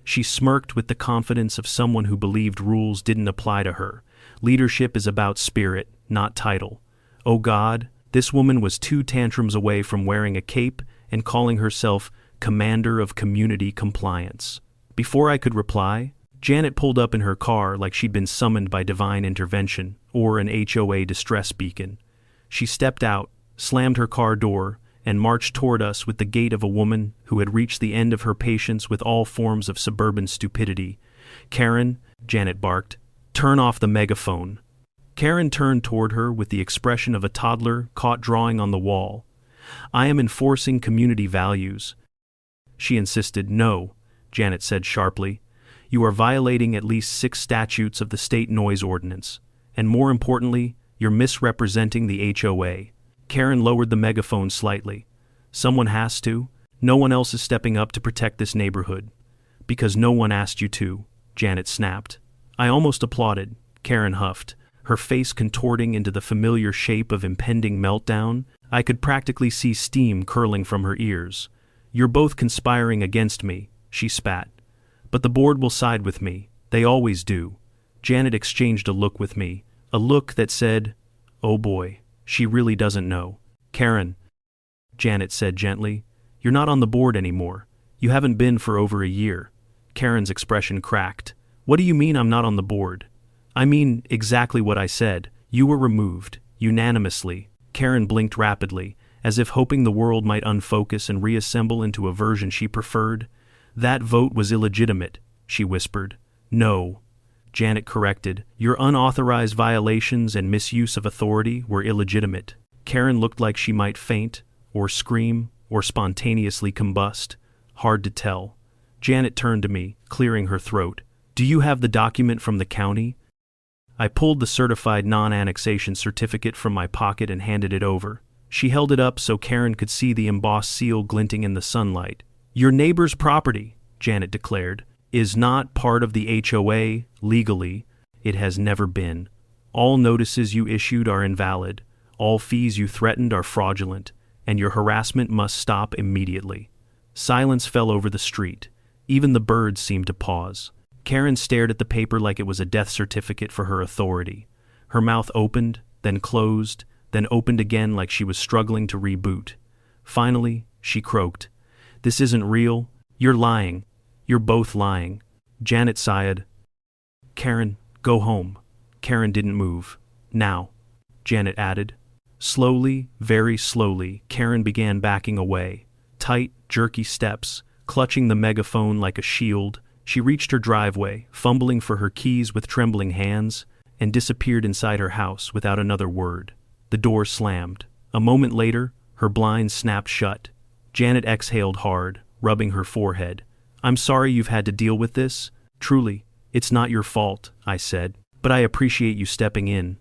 She smirked with the confidence of someone who believed rules didn't apply to her. Leadership is about spirit, not title. Oh God, this woman was 2 tantrums away from wearing a cape and calling herself Commander of Community Compliance. Before I could reply, Janet pulled up in her car like she'd been summoned by divine intervention or an HOA distress beacon. She stepped out, slammed her car door, and marched toward us with the gait of a woman who had reached the end of her patience with all forms of suburban stupidity. "Karen," Janet barked, "turn off the megaphone." Karen turned toward her with the expression of a toddler caught drawing on the wall. "I am enforcing community values." She insisted. "No," Janet said sharply. "You are violating at least 6 statutes of the state noise ordinance. And more importantly, you're misrepresenting the HOA. Karen lowered the megaphone slightly. "Someone has to. No one else is stepping up to protect this neighborhood." "Because no one asked you to," Janet snapped. I almost applauded. Karen huffed, her face contorting into the familiar shape of impending meltdown. I could practically see steam curling from her ears. "You're both conspiring against me," she spat. "But the board will side with me. They always do." Janet exchanged a look with me, a look that said, "Oh boy, she really doesn't know." "Karen," Janet said gently, "you're not on the board anymore. You haven't been for over a year." Karen's expression cracked. "What do you mean I'm not on the board?" "I mean exactly what I said. You were removed, unanimously." Karen blinked rapidly, as if hoping the world might unfocus and reassemble into a version she preferred. "That vote was illegitimate," she whispered. "No," Janet corrected. "Your unauthorized violations and misuse of authority were illegitimate." Karen looked like she might faint, or scream, or spontaneously combust. Hard to tell. Janet turned to me, clearing her throat. "Do you have the document from the county?" I pulled the certified non-annexation certificate from my pocket and handed it over. She held it up so Karen could see the embossed seal glinting in the sunlight. "Your neighbor's property," Janet declared, "is not part of the HOA legally. It has never been. All notices you issued are invalid. All fees you threatened are fraudulent, and your harassment must stop immediately." Silence fell over the street. Even the birds seemed to pause. Karen stared at the paper like it was a death certificate for her authority. Her mouth opened, then closed, then opened again like she was struggling to reboot. Finally, she croaked, "This isn't real. You're lying. You're both lying." Janet sighed. "Karen, go home." Karen didn't move. "Now," Janet added. Slowly, very slowly, Karen began backing away. Tight, jerky steps, clutching the megaphone like a shield. She reached her driveway, fumbling for her keys with trembling hands, and disappeared inside her house without another word. The door slammed. A moment later, her blinds snapped shut. Janet exhaled hard, rubbing her forehead. "I'm sorry you've had to deal with this. Truly, it's not your fault," I said, "but I appreciate you stepping in."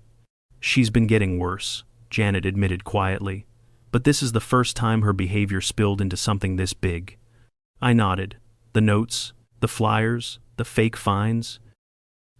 "She's been getting worse," Janet admitted quietly, "but this is the first time her behavior spilled into something this big." I nodded. "The notes, the flyers, the fake fines?"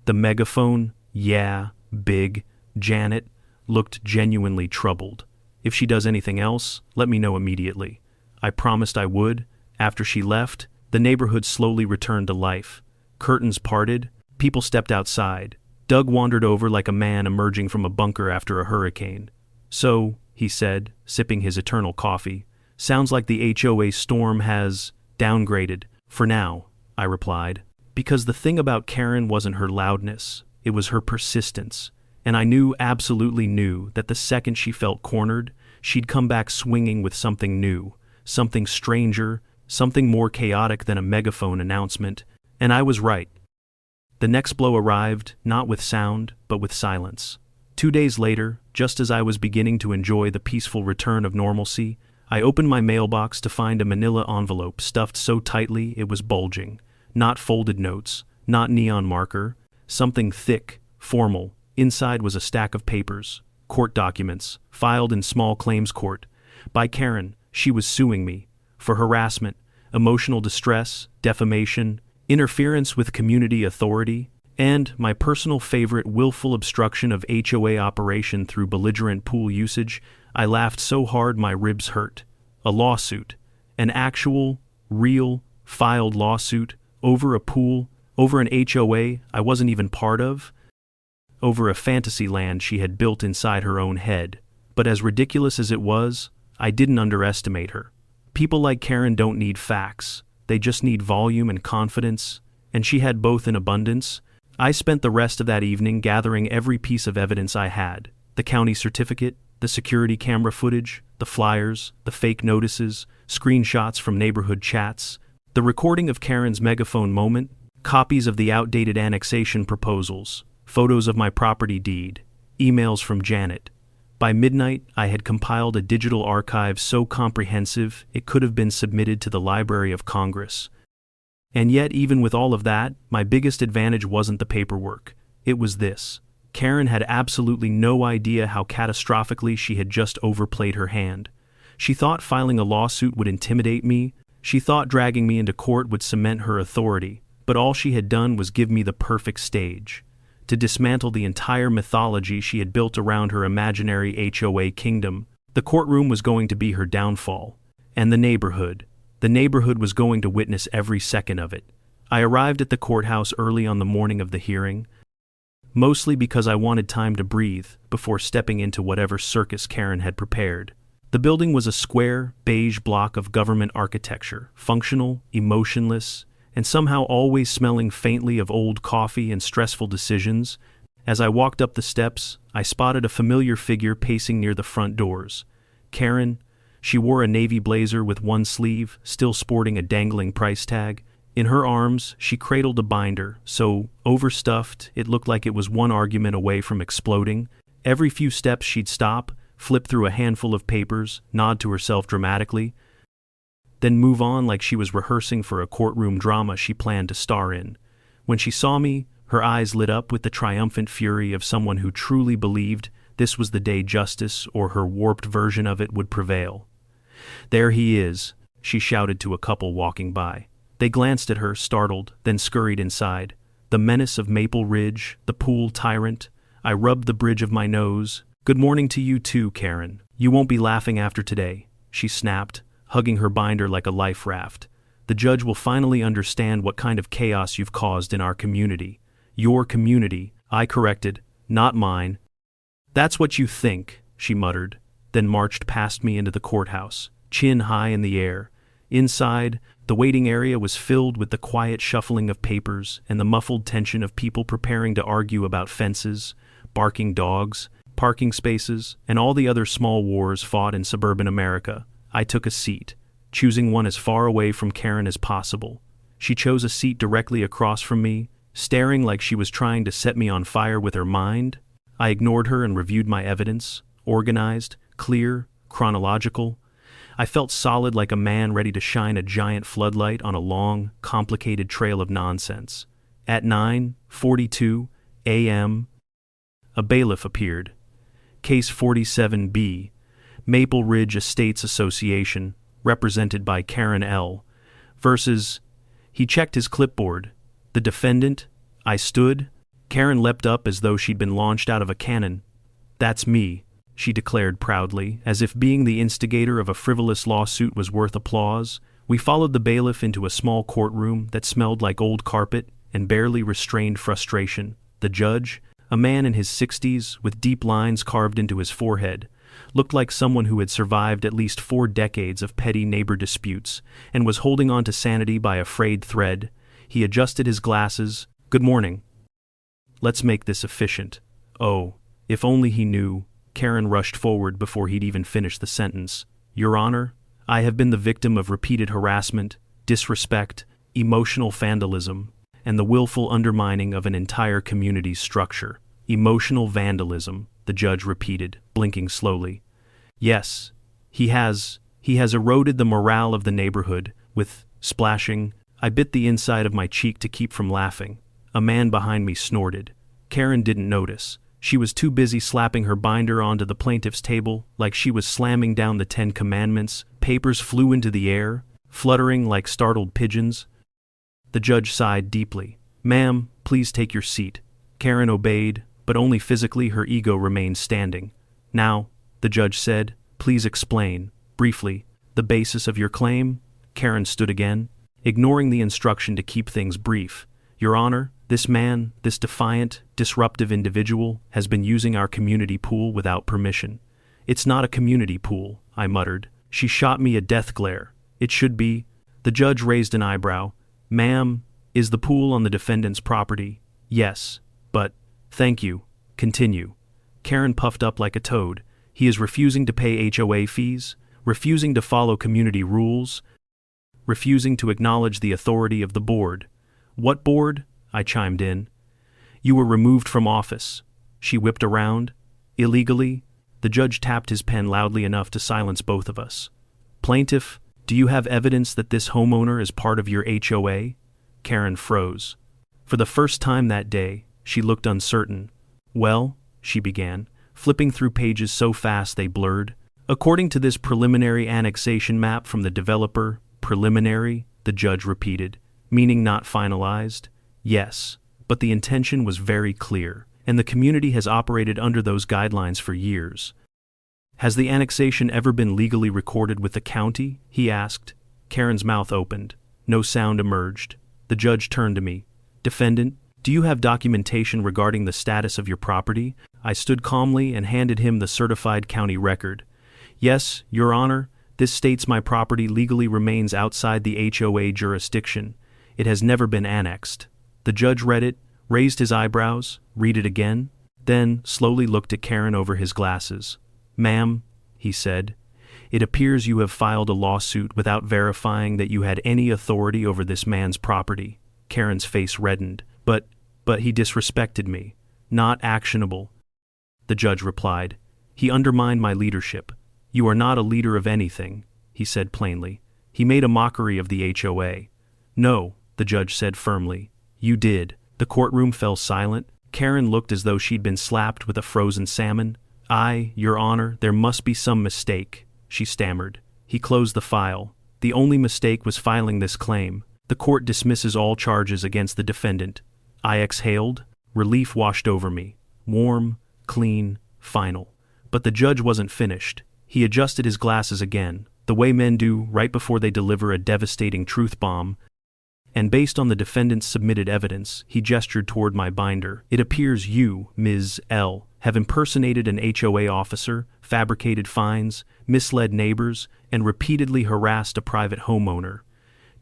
"The megaphone, yeah, big." Janet looked genuinely troubled. "If she does anything else, let me know immediately." I promised I would. After she left, the neighborhood slowly returned to life. Curtains parted, people stepped outside. Doug wandered over like a man emerging from a bunker after a hurricane. "So," he said, sipping his eternal coffee, "sounds like the HOA storm has downgraded. For now," I replied. Because the thing about Karen wasn't her loudness, it was her persistence. and I knew, absolutely knew, that the second she felt cornered, she'd come back swinging with something new, something stranger, something more chaotic than a megaphone announcement, and I was right. The next blow arrived, not with sound, but with silence. 2 days later, just as I was beginning to enjoy the peaceful return of normalcy, I opened my mailbox to find a manila envelope stuffed so tightly it was bulging. Not folded notes, not neon marker, something thick, formal. Inside was a stack of papers, court documents, filed in small claims court. By Karen, she was suing me for harassment, emotional distress, defamation, interference with community authority, and, my personal favorite, willful obstruction of HOA operation through belligerent pool usage. I laughed so hard my ribs hurt. A lawsuit. An actual, real, filed lawsuit over a pool, over an HOA I wasn't even part of, over a fantasy land she had built inside her own head. But as ridiculous as it was, I didn't underestimate her. People like Karen don't need facts. They just need volume and confidence, and she had both in abundance. I spent the rest of that evening gathering every piece of evidence I had: the county certificate, the security camera footage, the flyers, the fake notices, screenshots from neighborhood chats, the recording of Karen's megaphone moment, copies of the outdated annexation proposals, photos of my property deed, emails from Janet. By midnight, I had compiled a digital archive so comprehensive it could have been submitted to the Library of Congress. And yet, even with all of that, my biggest advantage wasn't the paperwork. It was this. Karen had absolutely no idea how catastrophically she had just overplayed her hand. She thought filing a lawsuit would intimidate me. She thought dragging me into court would cement her authority. But all she had done was give me the perfect stage to dismantle the entire mythology she had built around her imaginary HOA kingdom. The courtroom was going to be her downfall. And the neighborhood. The neighborhood was going to witness every second of it. I arrived at the courthouse early on the morning of the hearing, mostly because I wanted time to breathe before stepping into whatever circus Karen had prepared. The building was a square, beige block of government architecture, functional, emotionless, and somehow always smelling faintly of old coffee and stressful decisions. As I walked up the steps, I spotted a familiar figure pacing near the front doors. Karen. She wore a navy blazer with one sleeve, still sporting a dangling price tag. In her arms, she cradled a binder, so overstuffed it looked like it was one argument away from exploding. Every few steps she'd stop, flip through a handful of papers, nod to herself dramatically, then move on like she was rehearsing for a courtroom drama she planned to star in. When she saw me, her eyes lit up with the triumphant fury of someone who truly believed this was the day justice, or her warped version of it, would prevail. "There he is," she shouted to a couple walking by. They glanced at her, startled, then scurried inside. The menace of Maple Ridge, the pool tyrant. I rubbed the bridge of my nose. "Good morning to you too, Karen. You won't be laughing after today," she snapped, hugging her binder like a life raft. "The judge will finally understand what kind of chaos you've caused in our community." "Your community," I corrected, "not mine." "That's what you think," she muttered, then marched past me into the courthouse, chin high in the air. Inside, the waiting area was filled with the quiet shuffling of papers and the muffled tension of people preparing to argue about fences, barking dogs, parking spaces, and all the other small wars fought in suburban America. I took a seat, choosing one as far away from Karen as possible. She chose a seat directly across from me, staring like she was trying to set me on fire with her mind. I ignored her and reviewed my evidence, organized, clear, chronological. I felt solid, like a man ready to shine a giant floodlight on a long, complicated trail of nonsense. At 9:42 a.m., a bailiff appeared. Case 47B, Maple Ridge Estates Association, represented by Karen L. versus... He checked his clipboard. The defendant. I stood. Karen leapt up as though she'd been launched out of a cannon. "That's me," she declared proudly, as if being the instigator of a frivolous lawsuit was worth applause. We followed the bailiff into a small courtroom that smelled like old carpet and barely restrained frustration. The judge, a man in his 60s with deep lines carved into his forehead, looked like someone who had survived at least 4 decades of petty neighbor disputes and was holding on to sanity by a frayed thread. He adjusted his glasses. "Good morning. Let's make this efficient." "Oh, If only he knew. Karen rushed forward before he'd even finished the sentence. Your Honor, I have been the victim of repeated harassment, disrespect, emotional vandalism, and the willful undermining of an entire community's structure. Emotional vandalism, the judge repeated, blinking slowly. Yes, he has eroded the morale of the neighborhood, with splashing. I bit the inside of my cheek to keep from laughing. A man behind me snorted. Karen didn't notice. She was too busy slapping her binder onto the plaintiff's table, like she was slamming down the 10 Commandments. Papers flew into the air, fluttering like startled pigeons. The judge sighed deeply. Ma'am, please take your seat. Karen obeyed, but only physically. Her ego remained standing. Now, the judge said, please explain, briefly, the basis of your claim. Karen stood again, ignoring the instruction to keep things brief. Your Honor, this man, this defiant, disruptive individual, has been using our community pool without permission. It's not a community pool, I muttered. She shot me a death glare. It should be. The judge raised an eyebrow. Ma'am, is the pool on the defendant's property? Yes, but, thank you. Continue. Karen puffed up like a toad. He is refusing to pay HOA fees, refusing to follow community rules, refusing to acknowledge the authority of the board. What board? I chimed in. You were removed from office. She whipped around. Illegally? The judge tapped his pen loudly enough to silence both of us. Plaintiff, do you have evidence that this homeowner is part of your HOA? Karen froze. For the first time that day, she looked uncertain. Well, she began, flipping through pages so fast they blurred. According to this preliminary annexation map from the developer, preliminary, the judge repeated, meaning not finalized? Yes, but the intention was very clear, and the community has operated under those guidelines for years. Has the annexation ever been legally recorded with the county? He asked. Karen's mouth opened. No sound emerged. The judge turned to me. Defendant, do you have documentation regarding the status of your property? I stood calmly and handed him the certified county record. Yes, Your Honor, this states my property legally remains outside the HOA jurisdiction. It has never been annexed. The judge read it, raised his eyebrows, read it again, then slowly looked at Karen over his glasses. Ma'am, he said, it appears you have filed a lawsuit without verifying that you had any authority over this man's property. Karen's face reddened. But he disrespected me. Not actionable. The judge replied. He undermined my leadership. You are not a leader of anything, he said plainly. He made a mockery of the HOA. No, the judge said firmly. You did. The courtroom fell silent. Karen looked as though she'd been slapped with a frozen salmon. Your Honor, there must be some mistake, she stammered. He closed the file. The only mistake was filing this claim. The court dismisses all charges against the defendant. I exhaled. Relief washed over me. Warm, clean, final. But the judge wasn't finished. He adjusted his glasses again, the way men do right before they deliver a devastating truth bomb, and based on the defendant's submitted evidence, he gestured toward my binder. It appears you, Ms. L., have impersonated an HOA officer, fabricated fines, misled neighbors, and repeatedly harassed a private homeowner.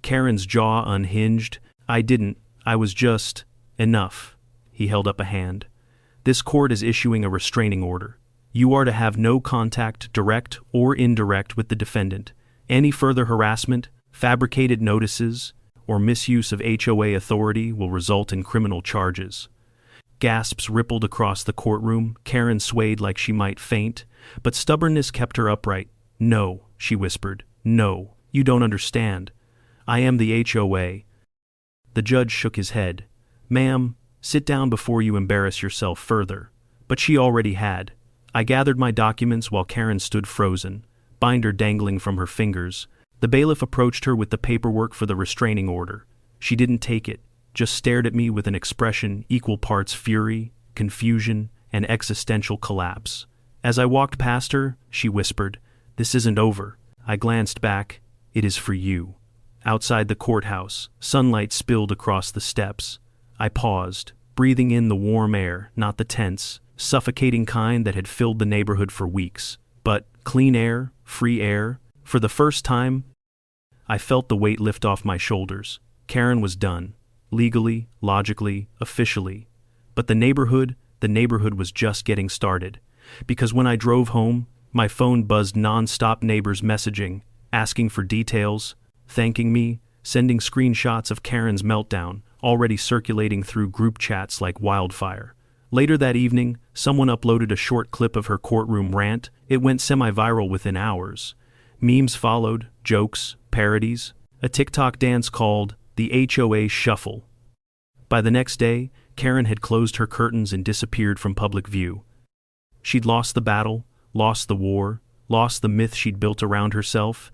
Karen's jaw unhinged. I didn't. I was just... Enough. He held up a hand. This court is issuing a restraining order. You are to have no contact, direct or indirect, with the defendant. Any further harassment, fabricated notices, or misuse of HOA authority will result in criminal charges. Gasps rippled across the courtroom. Karen swayed like she might faint, but stubbornness kept her upright. No, she whispered. No, you don't understand. I am the HOA. The judge shook his head. Ma'am, sit down before you embarrass yourself further. But she already had. I gathered my documents while Karen stood frozen, binder dangling from her fingers. The bailiff approached her with the paperwork for the restraining order. She didn't take it, just stared at me with an expression equal parts fury, confusion, and existential collapse. As I walked past her, she whispered, "This isn't over." I glanced back. "It is for you." Outside the courthouse, sunlight spilled across the steps. I paused, breathing in the warm air, not the tense, suffocating kind that had filled the neighborhood for weeks, but clean air, free air. For the first time, I felt the weight lift off my shoulders. Karen was done, legally, logically, officially. But the neighborhood, the neighborhood was just getting started. Because when I drove home, my phone buzzed non-stop neighbors messaging, asking for details, thanking me, sending screenshots of Karen's meltdown, already circulating through group chats like wildfire. Later that evening, someone uploaded a short clip of her courtroom rant. It went semi-viral within hours. Memes followed, jokes, parodies, a TikTok dance called the HOA Shuffle. By the next day, Karen had closed her curtains and disappeared from public view. She'd lost the battle, lost the war, lost the myth she'd built around herself,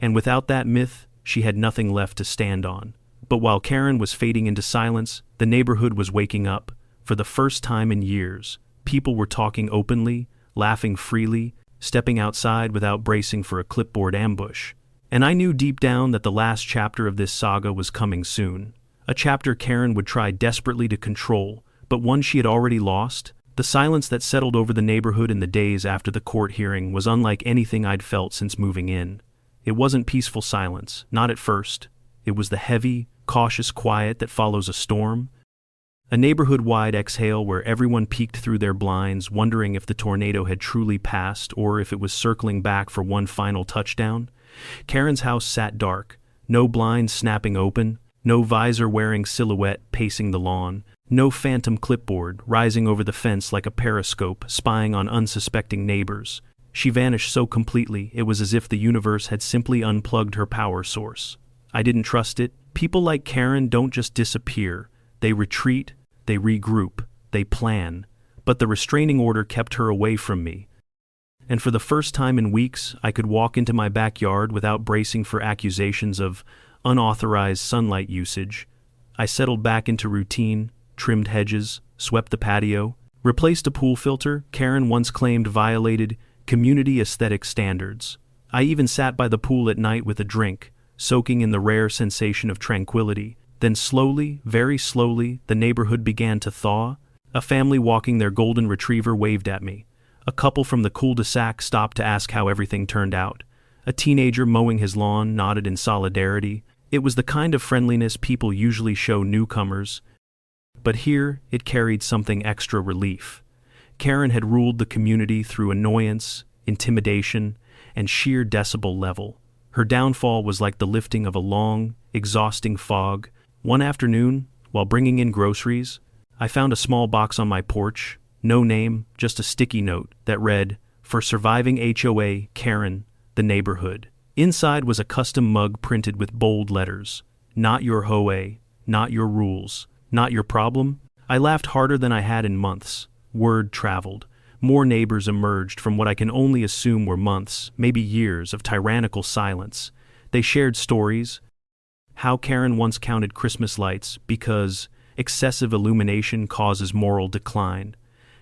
and without that myth, she had nothing left to stand on. But while Karen was fading into silence, the neighborhood was waking up. For the first time in years, people were talking openly, laughing freely, stepping outside without bracing for a clipboard ambush. And I knew deep down that the last chapter of this saga was coming soon. A chapter Karen would try desperately to control, but one she had already lost. The silence that settled over the neighborhood in the days after the court hearing was unlike anything I'd felt since moving in. It wasn't peaceful silence, not at first. It was the heavy, cautious quiet that follows a storm. A neighborhood-wide exhale where everyone peeked through their blinds, wondering if the tornado had truly passed or if it was circling back for one final touchdown. Karen's house sat dark, no blinds snapping open, no visor-wearing silhouette pacing the lawn, no phantom clipboard rising over the fence like a periscope spying on unsuspecting neighbors. She vanished so completely it was as if the universe had simply unplugged her power source. I didn't trust it. People like Karen don't just disappear. They retreat, they regroup, they plan. But the restraining order kept her away from me. And for the first time in weeks, I could walk into my backyard without bracing for accusations of unauthorized sunlight usage. I settled back into routine, trimmed hedges, swept the patio, replaced a pool filter Karen once claimed violated community aesthetic standards. I even sat by the pool at night with a drink, soaking in the rare sensation of tranquility. Then slowly, very slowly, the neighborhood began to thaw. A family walking their golden retriever waved at me. A couple from the cul-de-sac stopped to ask how everything turned out. A teenager mowing his lawn nodded in solidarity. It was the kind of friendliness people usually show newcomers. But here, it carried something extra relief. Karen had ruled the community through annoyance, intimidation, and sheer decibel level. Her downfall was like the lifting of a long, exhausting fog. One afternoon, while bringing in groceries, I found a small box on my porch, no name, just a sticky note that read, "For surviving HOA Karen, the neighborhood." Inside was a custom mug printed with bold letters. Not your HOA, not your rules, not your problem. I laughed harder than I had in months. Word traveled. More neighbors emerged from what I can only assume were months, maybe years, of tyrannical silence. They shared stories. How Karen once counted Christmas lights because excessive illumination causes moral decline.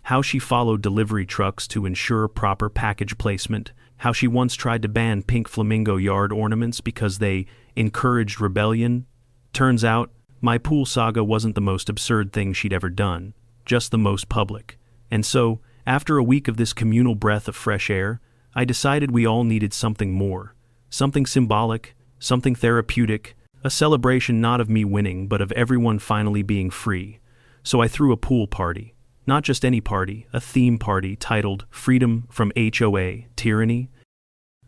How she followed delivery trucks to ensure proper package placement. How she once tried to ban pink flamingo yard ornaments because they encouraged rebellion. Turns out, my pool saga wasn't the most absurd thing she'd ever done, just the most public. And so, after a week of this communal breath of fresh air, I decided we all needed something more. Something symbolic, something therapeutic, a celebration not of me winning but of everyone finally being free. So I threw a pool party. Not just any party, a theme party titled Freedom from HOA Tyranny.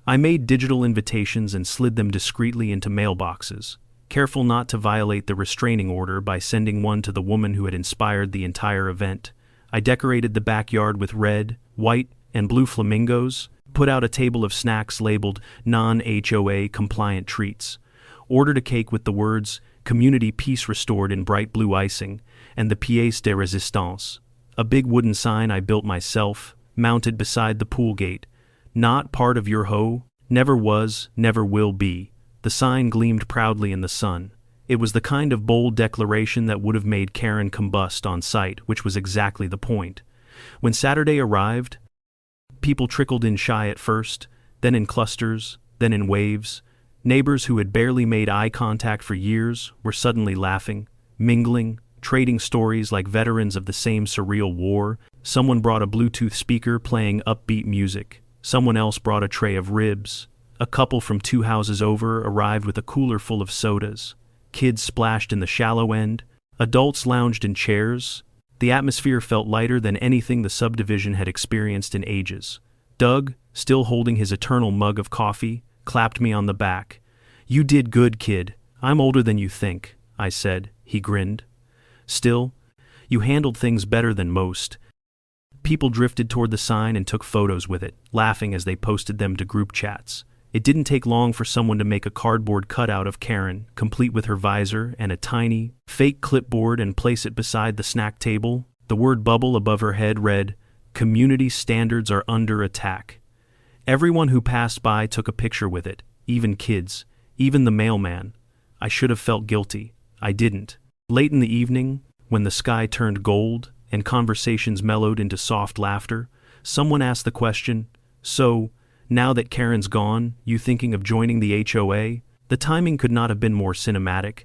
I made digital invitations and slid them discreetly into mailboxes, careful not to violate the restraining order by sending one to the woman who had inspired the entire event. I decorated the backyard with red, white, and blue flamingos, put out a table of snacks labeled non-HOA compliant treats, ordered a cake with the words "Community Peace Restored" in bright blue icing, and the pièce de résistance, a big wooden sign I built myself, mounted beside the pool gate. Not part of your HOA, never was, never will be. The sign gleamed proudly in the sun. It was the kind of bold declaration that would have made Karen combust on sight, which was exactly the point. When Saturday arrived, people trickled in shy at first, then in clusters, then in waves. Neighbors who had barely made eye contact for years were suddenly laughing, mingling, trading stories like veterans of the same surreal war. Someone brought a Bluetooth speaker playing upbeat music. Someone else brought a tray of ribs. A couple from 2 houses over arrived with a cooler full of sodas. Kids splashed in the shallow end. Adults lounged in chairs. The atmosphere felt lighter than anything the subdivision had experienced in ages. Doug, still holding his eternal mug of coffee, clapped me on the back. "You did good, kid. I'm older than you think," I said. He grinned. "Still, you handled things better than most." People drifted toward the sign and took photos with it, laughing as they posted them to group chats. It didn't take long for someone to make a cardboard cutout of Karen, complete with her visor and a tiny, fake clipboard, and place it beside the snack table. The word bubble above her head read, "Community standards are under attack." Everyone who passed by took a picture with it, even kids, even the mailman. I should have felt guilty. I didn't. Late in the evening, when the sky turned gold and conversations mellowed into soft laughter, someone asked the question, "So, now that Karen's gone, you thinking of joining the HOA?" The timing could not have been more cinematic.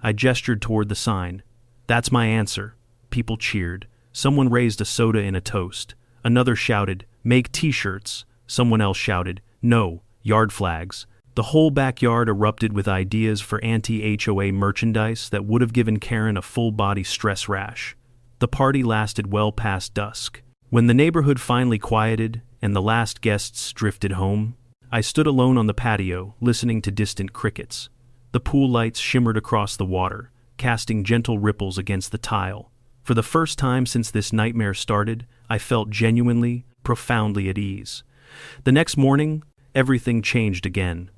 I gestured toward the sign. "That's my answer." People cheered. Someone raised a soda in a toast. Another shouted, "Make t-shirts." Someone else shouted, "No, yard flags." The whole backyard erupted with ideas for anti-HOA merchandise that would have given Karen a full-body stress rash. The party lasted well past dusk. When the neighborhood finally quieted and the last guests drifted home, I stood alone on the patio, listening to distant crickets. The pool lights shimmered across the water, casting gentle ripples against the tile. For the first time since this nightmare started, I felt genuinely, profoundly at ease. The next morning, everything changed again.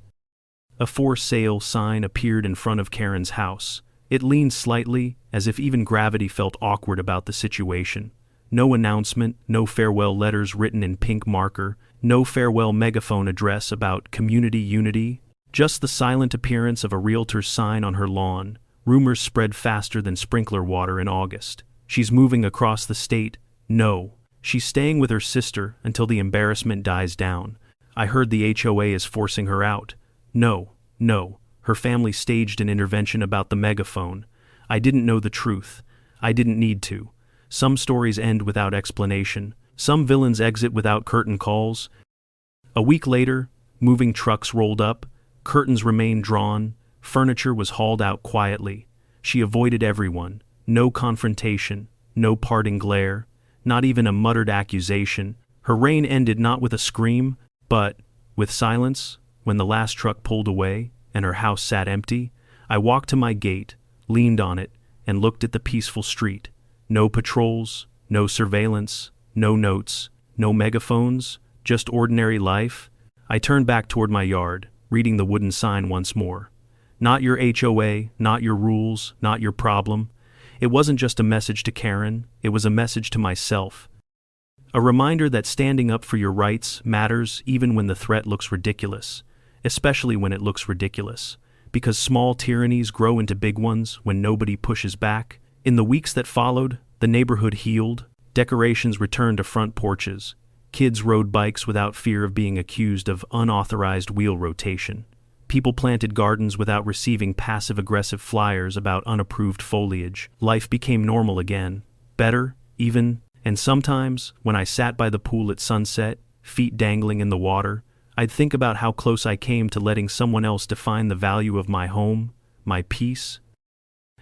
A for sale sign appeared in front of Karen's house. It leaned slightly, as if even gravity felt awkward about the situation. No announcement, no farewell letters written in pink marker, no farewell megaphone address about community unity, just the silent appearance of a realtor's sign on her lawn. Rumors spread faster than sprinkler water in August. "She's moving across the state." "No. She's staying with her sister until the embarrassment dies down." "I heard the HOA is forcing her out." "No. Her family staged an intervention about the megaphone." I didn't know the truth. I didn't need to. Some stories end without explanation. Some villains exit without curtain calls. A week later, moving trucks rolled up, curtains remained drawn, furniture was hauled out quietly. She avoided everyone. No confrontation, no parting glare, not even a muttered accusation. Her reign ended not with a scream, but with silence. When the last truck pulled away and her house sat empty, I walked to my gate, leaned on it, and looked at the peaceful street. No patrols, no surveillance, no notes, no megaphones, just ordinary life. I turned back toward my yard, reading the wooden sign once more. Not your HOA, not your rules, not your problem. It wasn't just a message to Karen, it was a message to myself. A reminder that standing up for your rights matters even when the threat looks ridiculous, especially when it looks ridiculous, because small tyrannies grow into big ones when nobody pushes back. In the weeks that followed, the neighborhood healed, decorations returned to front porches, kids rode bikes without fear of being accused of unauthorized wheel rotation. People planted gardens without receiving passive-aggressive flyers about unapproved foliage. Life became normal again, better, even, and sometimes, when I sat by the pool at sunset, feet dangling in the water, I'd think about how close I came to letting someone else define the value of my home, my peace,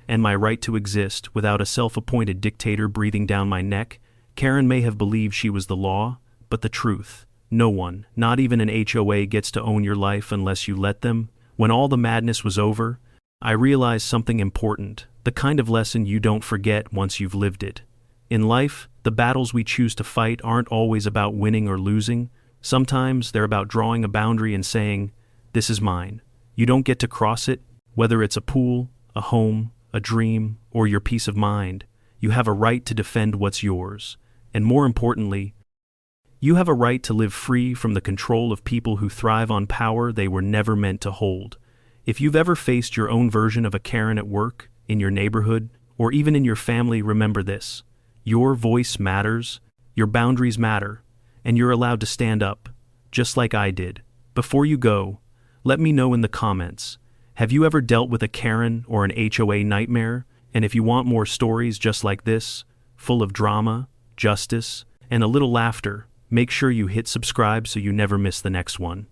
and my right to exist without a self-appointed dictator breathing down my neck. Karen may have believed she was the law, but the truth, no one, not even an HOA, gets to own your life unless you let them. When all the madness was over, I realized something important, the kind of lesson you don't forget once you've lived it. In life, the battles we choose to fight aren't always about winning or losing. Sometimes they're about drawing a boundary and saying, "This is mine." You don't get to cross it, whether it's a pool, a home, a dream, or your peace of mind. You have a right to defend what's yours. And more importantly, you have a right to live free from the control of people who thrive on power they were never meant to hold. If you've ever faced your own version of a Karen at work, in your neighborhood, or even in your family, remember this. Your voice matters, your boundaries matter, and you're allowed to stand up, just like I did. Before you go, let me know in the comments. Have you ever dealt with a Karen or an HOA nightmare? And if you want more stories just like this, full of drama, justice, and a little laughter, make sure you hit subscribe so you never miss the next one.